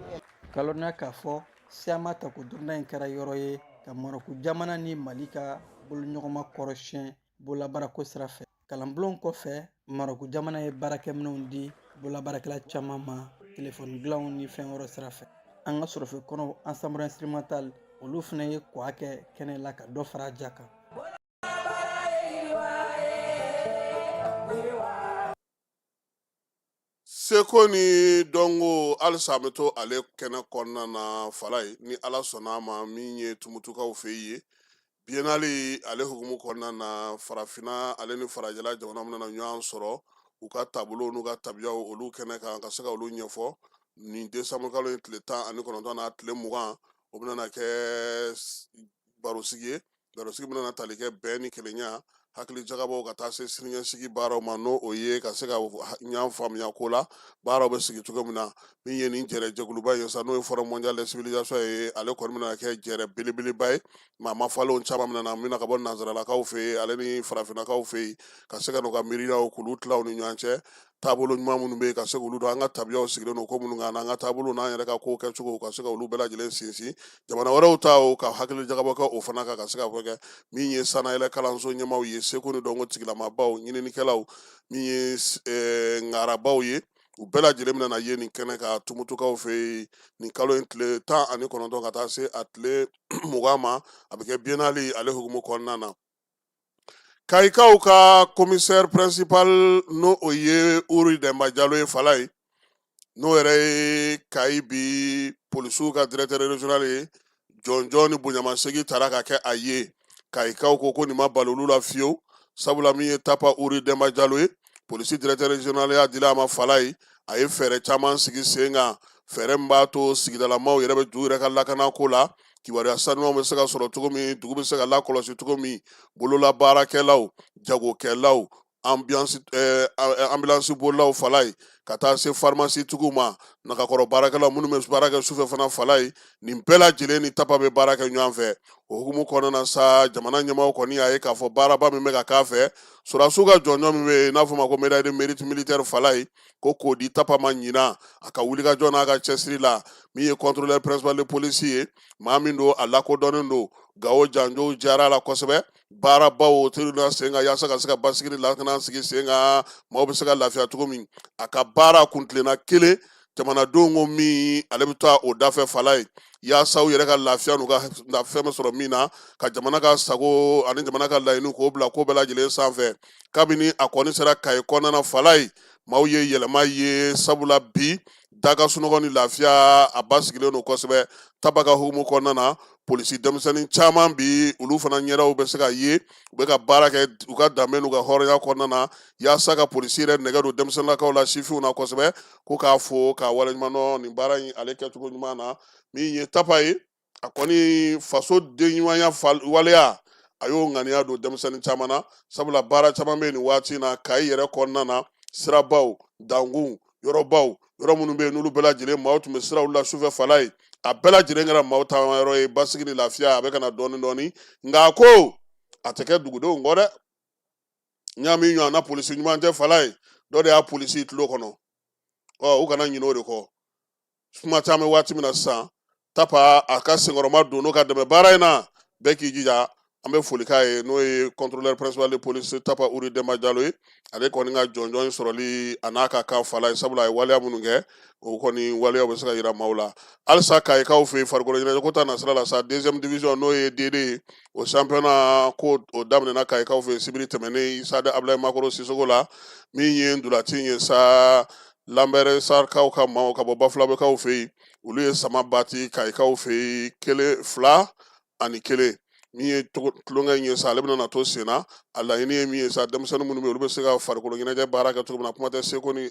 kalonnaya k'a fɔ Siyama tako durunna in kɛra yɔrɔ ye ka Marɔku jamana ni Mali ka boloɲɔgɔnma kɔrɔsiyɛn bololabaarako sira fɛ kalanbulon kɔfɛ Marɔku jamana ye baarakɛminɛnw di bololabaarakɛla caman ma telefɔni dilanw ni fɛn wɛrɛ sira fɛ an ka sɔrɔfɛ kɔnɔw ensemble instrumental olu fana ye kwa kɛ kɛnɛ la ka dɔ fara a ja kan. Seko ni dɔnko halisa an bɛ to ale kɛnɛ kɔnɔna na fala ye ni Ala sɔnna a ma min ye tumutukaw fɛ ye biennale ale hukumu kɔnɔna na farafinna ale ni farajɛla jamana min na ɲɔgɔn sɔrɔ u ka taabolo n'u ka tabiyaw olu kɛnɛ kan ka se ka olu ɲɛfɔ nin décembre kalo ye tile 19 n'a tile 20 o bɛna kɛ barosigi ye barosigi bɛna tali kɛ bɛn ni kelenya hakili jagabaw ka taa se siniɲɛsigi baaraw ma n'o o ye ka se ka ɲɔgɔn faamuya ko la baaraw bɛ sigi cogo min na min ye nin jɛrɛjɛkuluba ye sa n'o ye forum mondial de civilisation ye ale kɔni bɛna kɛ jɛrɛ belebeleba ye maa ma falenw caman mina na min na ka bɔ nanzaralakaw fɛ yen ale ni farafinnakaw fɛ yen ka se ka n'u ka miiriyaw k'olu tilaw ni ɲɔgɔn cɛ taabolo ɲuman minnu bɛ yen ka se k'olu dɔn an ka tabiyaw sigilen don ko minnu kan n'an ka taabolo n'an yɛrɛ ka kow kɛcogo ka se ka olu bɛɛ lajɛlen sinsin jamana wɛrɛw ta o ka hakili jagabɔ kɛ o fana kan ka se ka fɔ kɛ min ye sanayɛlɛ kalanso ɲɛmaaw ye seko ni dɔnko tigilamabaw ɲininikɛlaw min ye ngarabaw ye u bɛɛ lajɛlen bɛna ye nin kɛnɛ ka tumutukaw fɛ yen nin kalo in tile 19 ka taa se a tile 20 ma a bɛ kɛ biennale ale hukumu kɔnɔna na Kayikaw ka commissaire principal n'o o ye Uri Demba Jalo ye fala ye n'o yɛrɛ ye Kayi bi polisiw ka directeur régional ye jɔnjɔn ni bonyamasegi taara ka kɛ a ye Kayikaw ko nin ma bali olu la fiyewu sabula min ye Tapa Uri Demba Jalo ye polisi directeur régional y'a dila a ma fala ye a ye fɛɛrɛ caman sigi sen kan fɛɛrɛ min b'a to sigidalamaw yɛrɛ bɛ dugu yɛrɛ ka lakanako la kibaruya sanuyaw bɛ se ka sɔrɔ cogo min dugu bɛ se ka lakɔlɔsi cogo min bololabaarakɛlaw jagokɛlaw ambulance bolilaw fala ye ka taa se pharmacie tigiw ma nakakɔrɔ baarakɛlaw minnu bɛ baara kɛ sufɛ fana fala ye nin bɛɛ lajɛlen ni Tapa bɛ baara kɛ ɲɔgɔn fɛ o hukumu kɔnɔna na sa jamana ɲɛmaaw kɔni y'a ye k'a fɔ baaraba min bɛ ka k'a fɛ sɔrɔdasiw ka jɔnjɔn min bɛ yen n'a fɔ ma ko médaille de mérite militaire fala ye ko k'o di Tapa ma ɲina a ka wulikajɔ n'a ka cɛsiri la min ye contrôleur principal de police ye maa min don a lakodɔnnen don gawo janjo jara la kosɛbɛ baara baw teriw sen kan yaasa ka se ka basigi lakana sigi sen kan maaw bɛ se ka lafiya cogo min a ka baara kuntilenna kelen jamanadenw ko min ale bɛ taa o dafɛ fala ye yaasa u yɛrɛ ka lafiya n'u ka fɛn bɛ sɔrɔ min na ka jamana ka sago ani jamana ka laɲini k'o bila ko bɛɛ lajɛlen sanfɛ kabini a kɔni sera Kayi kɔnɔna fala ye maaw ye yɛlɛma ye sabula bi daga sunɔgɔ ni lafiya a basigilen don kosɛbɛ tabaga hukumu kɔnɔna na polisi denmisɛnnin caman bi olu fana ɲɛdaw bɛ se ka ye u bɛ ka baara kɛ u ka danbe n'u ka hɔrɔnya kɔnɔna na yaasa ka polisi yɛrɛ nɛgɛ don denmisɛnninlakaw la sifinw na kosɛbɛ ko k'a fo k'a waleɲuman dɔn nin baara in ale kɛcogo ɲuman na min ye tapa ye a kɔni faso denɲumanya waleya a y'o ŋaniya don denmisɛnnin caman na sabula baara caman bɛ nin waati in na Kayi yɛrɛ kɔnɔna na sirabaw dangun yɔrɔbaw yɔrɔ minnu bɛ yen n'olu bɛɛ lajɛlen maaw tun bɛ siraw la sufɛ fala ye a bɛɛ lajɛlen kɛra maaw taama yɔrɔ ye basigi ni lafiya a bɛ ka na dɔɔni dɔɔni nka a ko a tɛ kɛ dugudenw kɔ dɛ n y'a min ɲɔgɔnna polisi ɲuman tɛ fala ye dɔ de y'a polisi tulo kɔnɔ u kana ɲinɛ o de kɔ suma caman bɛ waati min na sisan tapa a ka senkɔrɔma don n'o ka dɛmɛ baara in na bɛɛ k'i jija an bɛ foli k'a ye n'o ye contrôleur principal de police tapa Uri Demba Jalo ye ale kɔni ka jɔnjɔn sɔrɔli a n'a ka kan fala ye sabula a ye waleya minnu kɛ o kɔni waleyaw bɛ se ka yira maaw la halisa Kayikaw fɛ yen farikolo ɲɛnajɛ ta nasira la sa deuxième division n'o ye DD ye o championnat ko o daminɛna Kayikaw fɛ yen sibiri tɛmɛnen Sade Ablaye Makoro Sisoko la min ye ndulati ye sa Lambert Sarkaw ka maaw ka bɔ Bafulabekaw fɛ yen olu ye sama bati Kayikaw fɛ yen 2-2 min ye tulonkɛ in ye sa ale bɛna na to sen na a laɲini ye min ye sa denmisɛnnin minnu bɛ yen olu bɛ se ka farikolo ɲɛnajɛ baara kɛ cogo min na kuma tɛ seko ni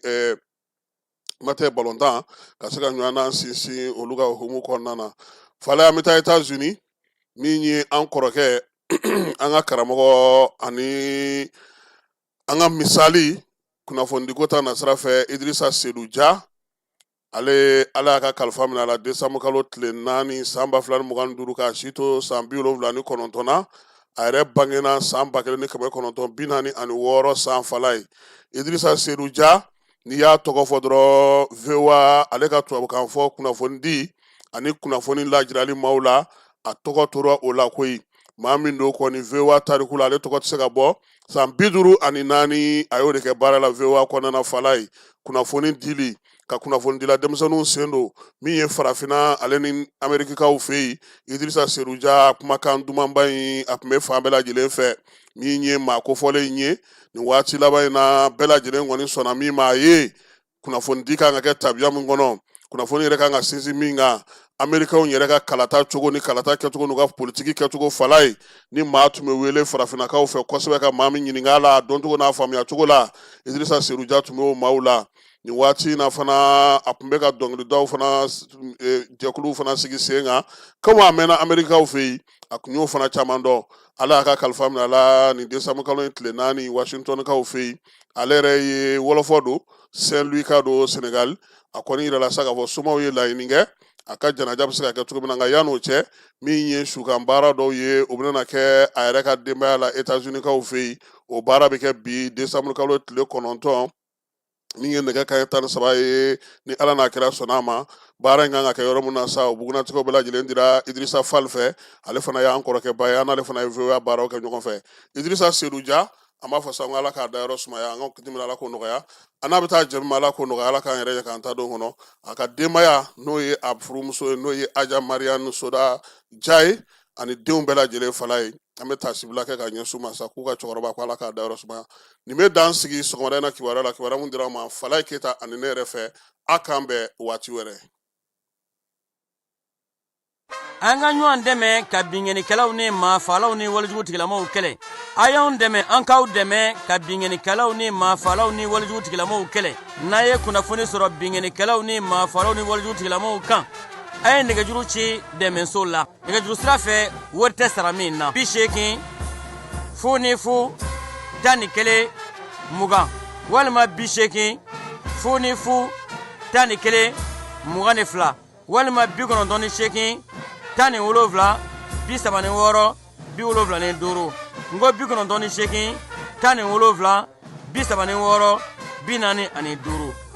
kuma tɛ balontan ka se ka ɲɔgɔnna sinsin olu ka hukumu kɔnɔna na fala an bɛ taa Etats-Unis min ye an kɔrɔkɛ an ka karamɔgɔ ani an ka misali kunnafonidiko ta nasira fɛ Idrissa Seydou Dia ale y'a ka kalifa minɛ a la décembre kalo tile 4 san 2025 k'a si to san 79 na a yɛrɛ bangena san 1946 san fala ye Idrissa Seydou Dia n'i y'a tɔgɔ fɔ dɔrɔn VOA ale ka tubabukan fɔ kunnafoni di ani kunnafoni lajirali maaw la a tɔgɔ tora o la koyi maa min don kɔni VOA tariku la ale tɔgɔ tɛ se ka bɔ san 54 a y'o de kɛ baara la VOA kɔnɔna fala ye kunnafoni dili ka kunnafoni dila denmisɛnninw sen don min ye farafinna ale ni Amerikikaw fɛ yen Idrissa Seydou Dia kumakan dumanba in a tun bɛ fan bɛɛ lajɛlen fɛ min ye maa kofɔlen in ye nin waati laban in na bɛɛ lajɛlen kɔni sɔnna min ma a ye kunnafoni di kan ka kɛ tabiya min kɔnɔ kunnafoni yɛrɛ kan ka sinsin min kan Amerikaw yɛrɛ ka kalata cogo ni kalata kɛcogo n'u ka politiki kɛcogo fala ye ni maa tun bɛ wele farafinnakaw fɛ kosɛbɛ ka maa min ɲininka a la a dɔncogo n'a faamuya cogo la Idrissa Seydou Dia tun bɛ o maaw la nin waati in na fana a tun bɛ ka dɔnkilidaw fana jɛkuluw fana sigi sen kan komi a mɛnna Amerikaw fɛ yen a tun y'o fana caman dɔn ale y'a ka kalifa minɛ a la nin décembre kalo in tile 4 Washingtonkaw fɛ yen ale yɛrɛ ye wɔlɔfɔ don Saint-Louis ka don Sénégal a kɔni yirala sa k'a fɔ somaw ye laɲini kɛ a ka janaja bɛ se ka kɛ cogo min na nka yan'o cɛ min ye sukan baara dɔw ye o bɛna kɛ a yɛrɛ ka denbaya la États-Unis kaw fɛ yen o baara bɛ kɛ bi décembre kalo tile 9 min ye nɛgɛ kanɲɛ 13 ye ni Ala n'a kɛra sɔnna a ma baara in kan ka kɛ yɔrɔ min na sa o bugunatigɛw bɛɛ lajɛlen dira Idrissa Fall fɛ ale fana y'an kɔrɔkɛ ba ye an n'ale fana ye VOA baaraw kɛ ɲɔgɔn fɛ Idrissa Seydou Dia an b'a fɔ sa Ala k'a da yɔrɔ sumaya an ka kitimin Ala k'o nɔgɔya an n'a bɛ taa jɛmi Ala k'o nɔgɔya Ala k'an yɛrɛ ye k'an ta don kɔnɔ a ka denbaya n'o ye a furumuso ye n'o ye Aja Mariane Soda Dia ye ani denw bɛɛ lajɛlen fala ye an bɛ tasibila kɛ ka ɲɛsin ma sa k'u ka cɛkɔrɔba ko Ala k'a da yɔrɔ sumaya nin bɛ dan sigi sɔgɔmada in na kibaruya la kibaruya mun dira ma Fala Keyita ani ne yɛrɛ fɛ a k'an bɛn waati wɛrɛ. an ka ɲɔgɔn dɛmɛ ka binŋɛnikɛlaw ni maafalaw ni walijugutigilamaw kɛlɛ a y'anw dɛmɛ an k'aw dɛmɛ ka binŋɛnikɛlaw ni maafalaw ni walijugutigilamaw kɛlɛ n'a ye kunnafoni sɔrɔ binŋɛnikɛlaw ni maafalaw ni walijugutigilamaw kan a ye nɛgɛjuru ci dɛmɛso la nɛgɛjuru sira fɛ wari tɛ sara min na 80 00 11 20 walima 80 00 11 22 walima 98 17 36 75 ngo 98 17 36 45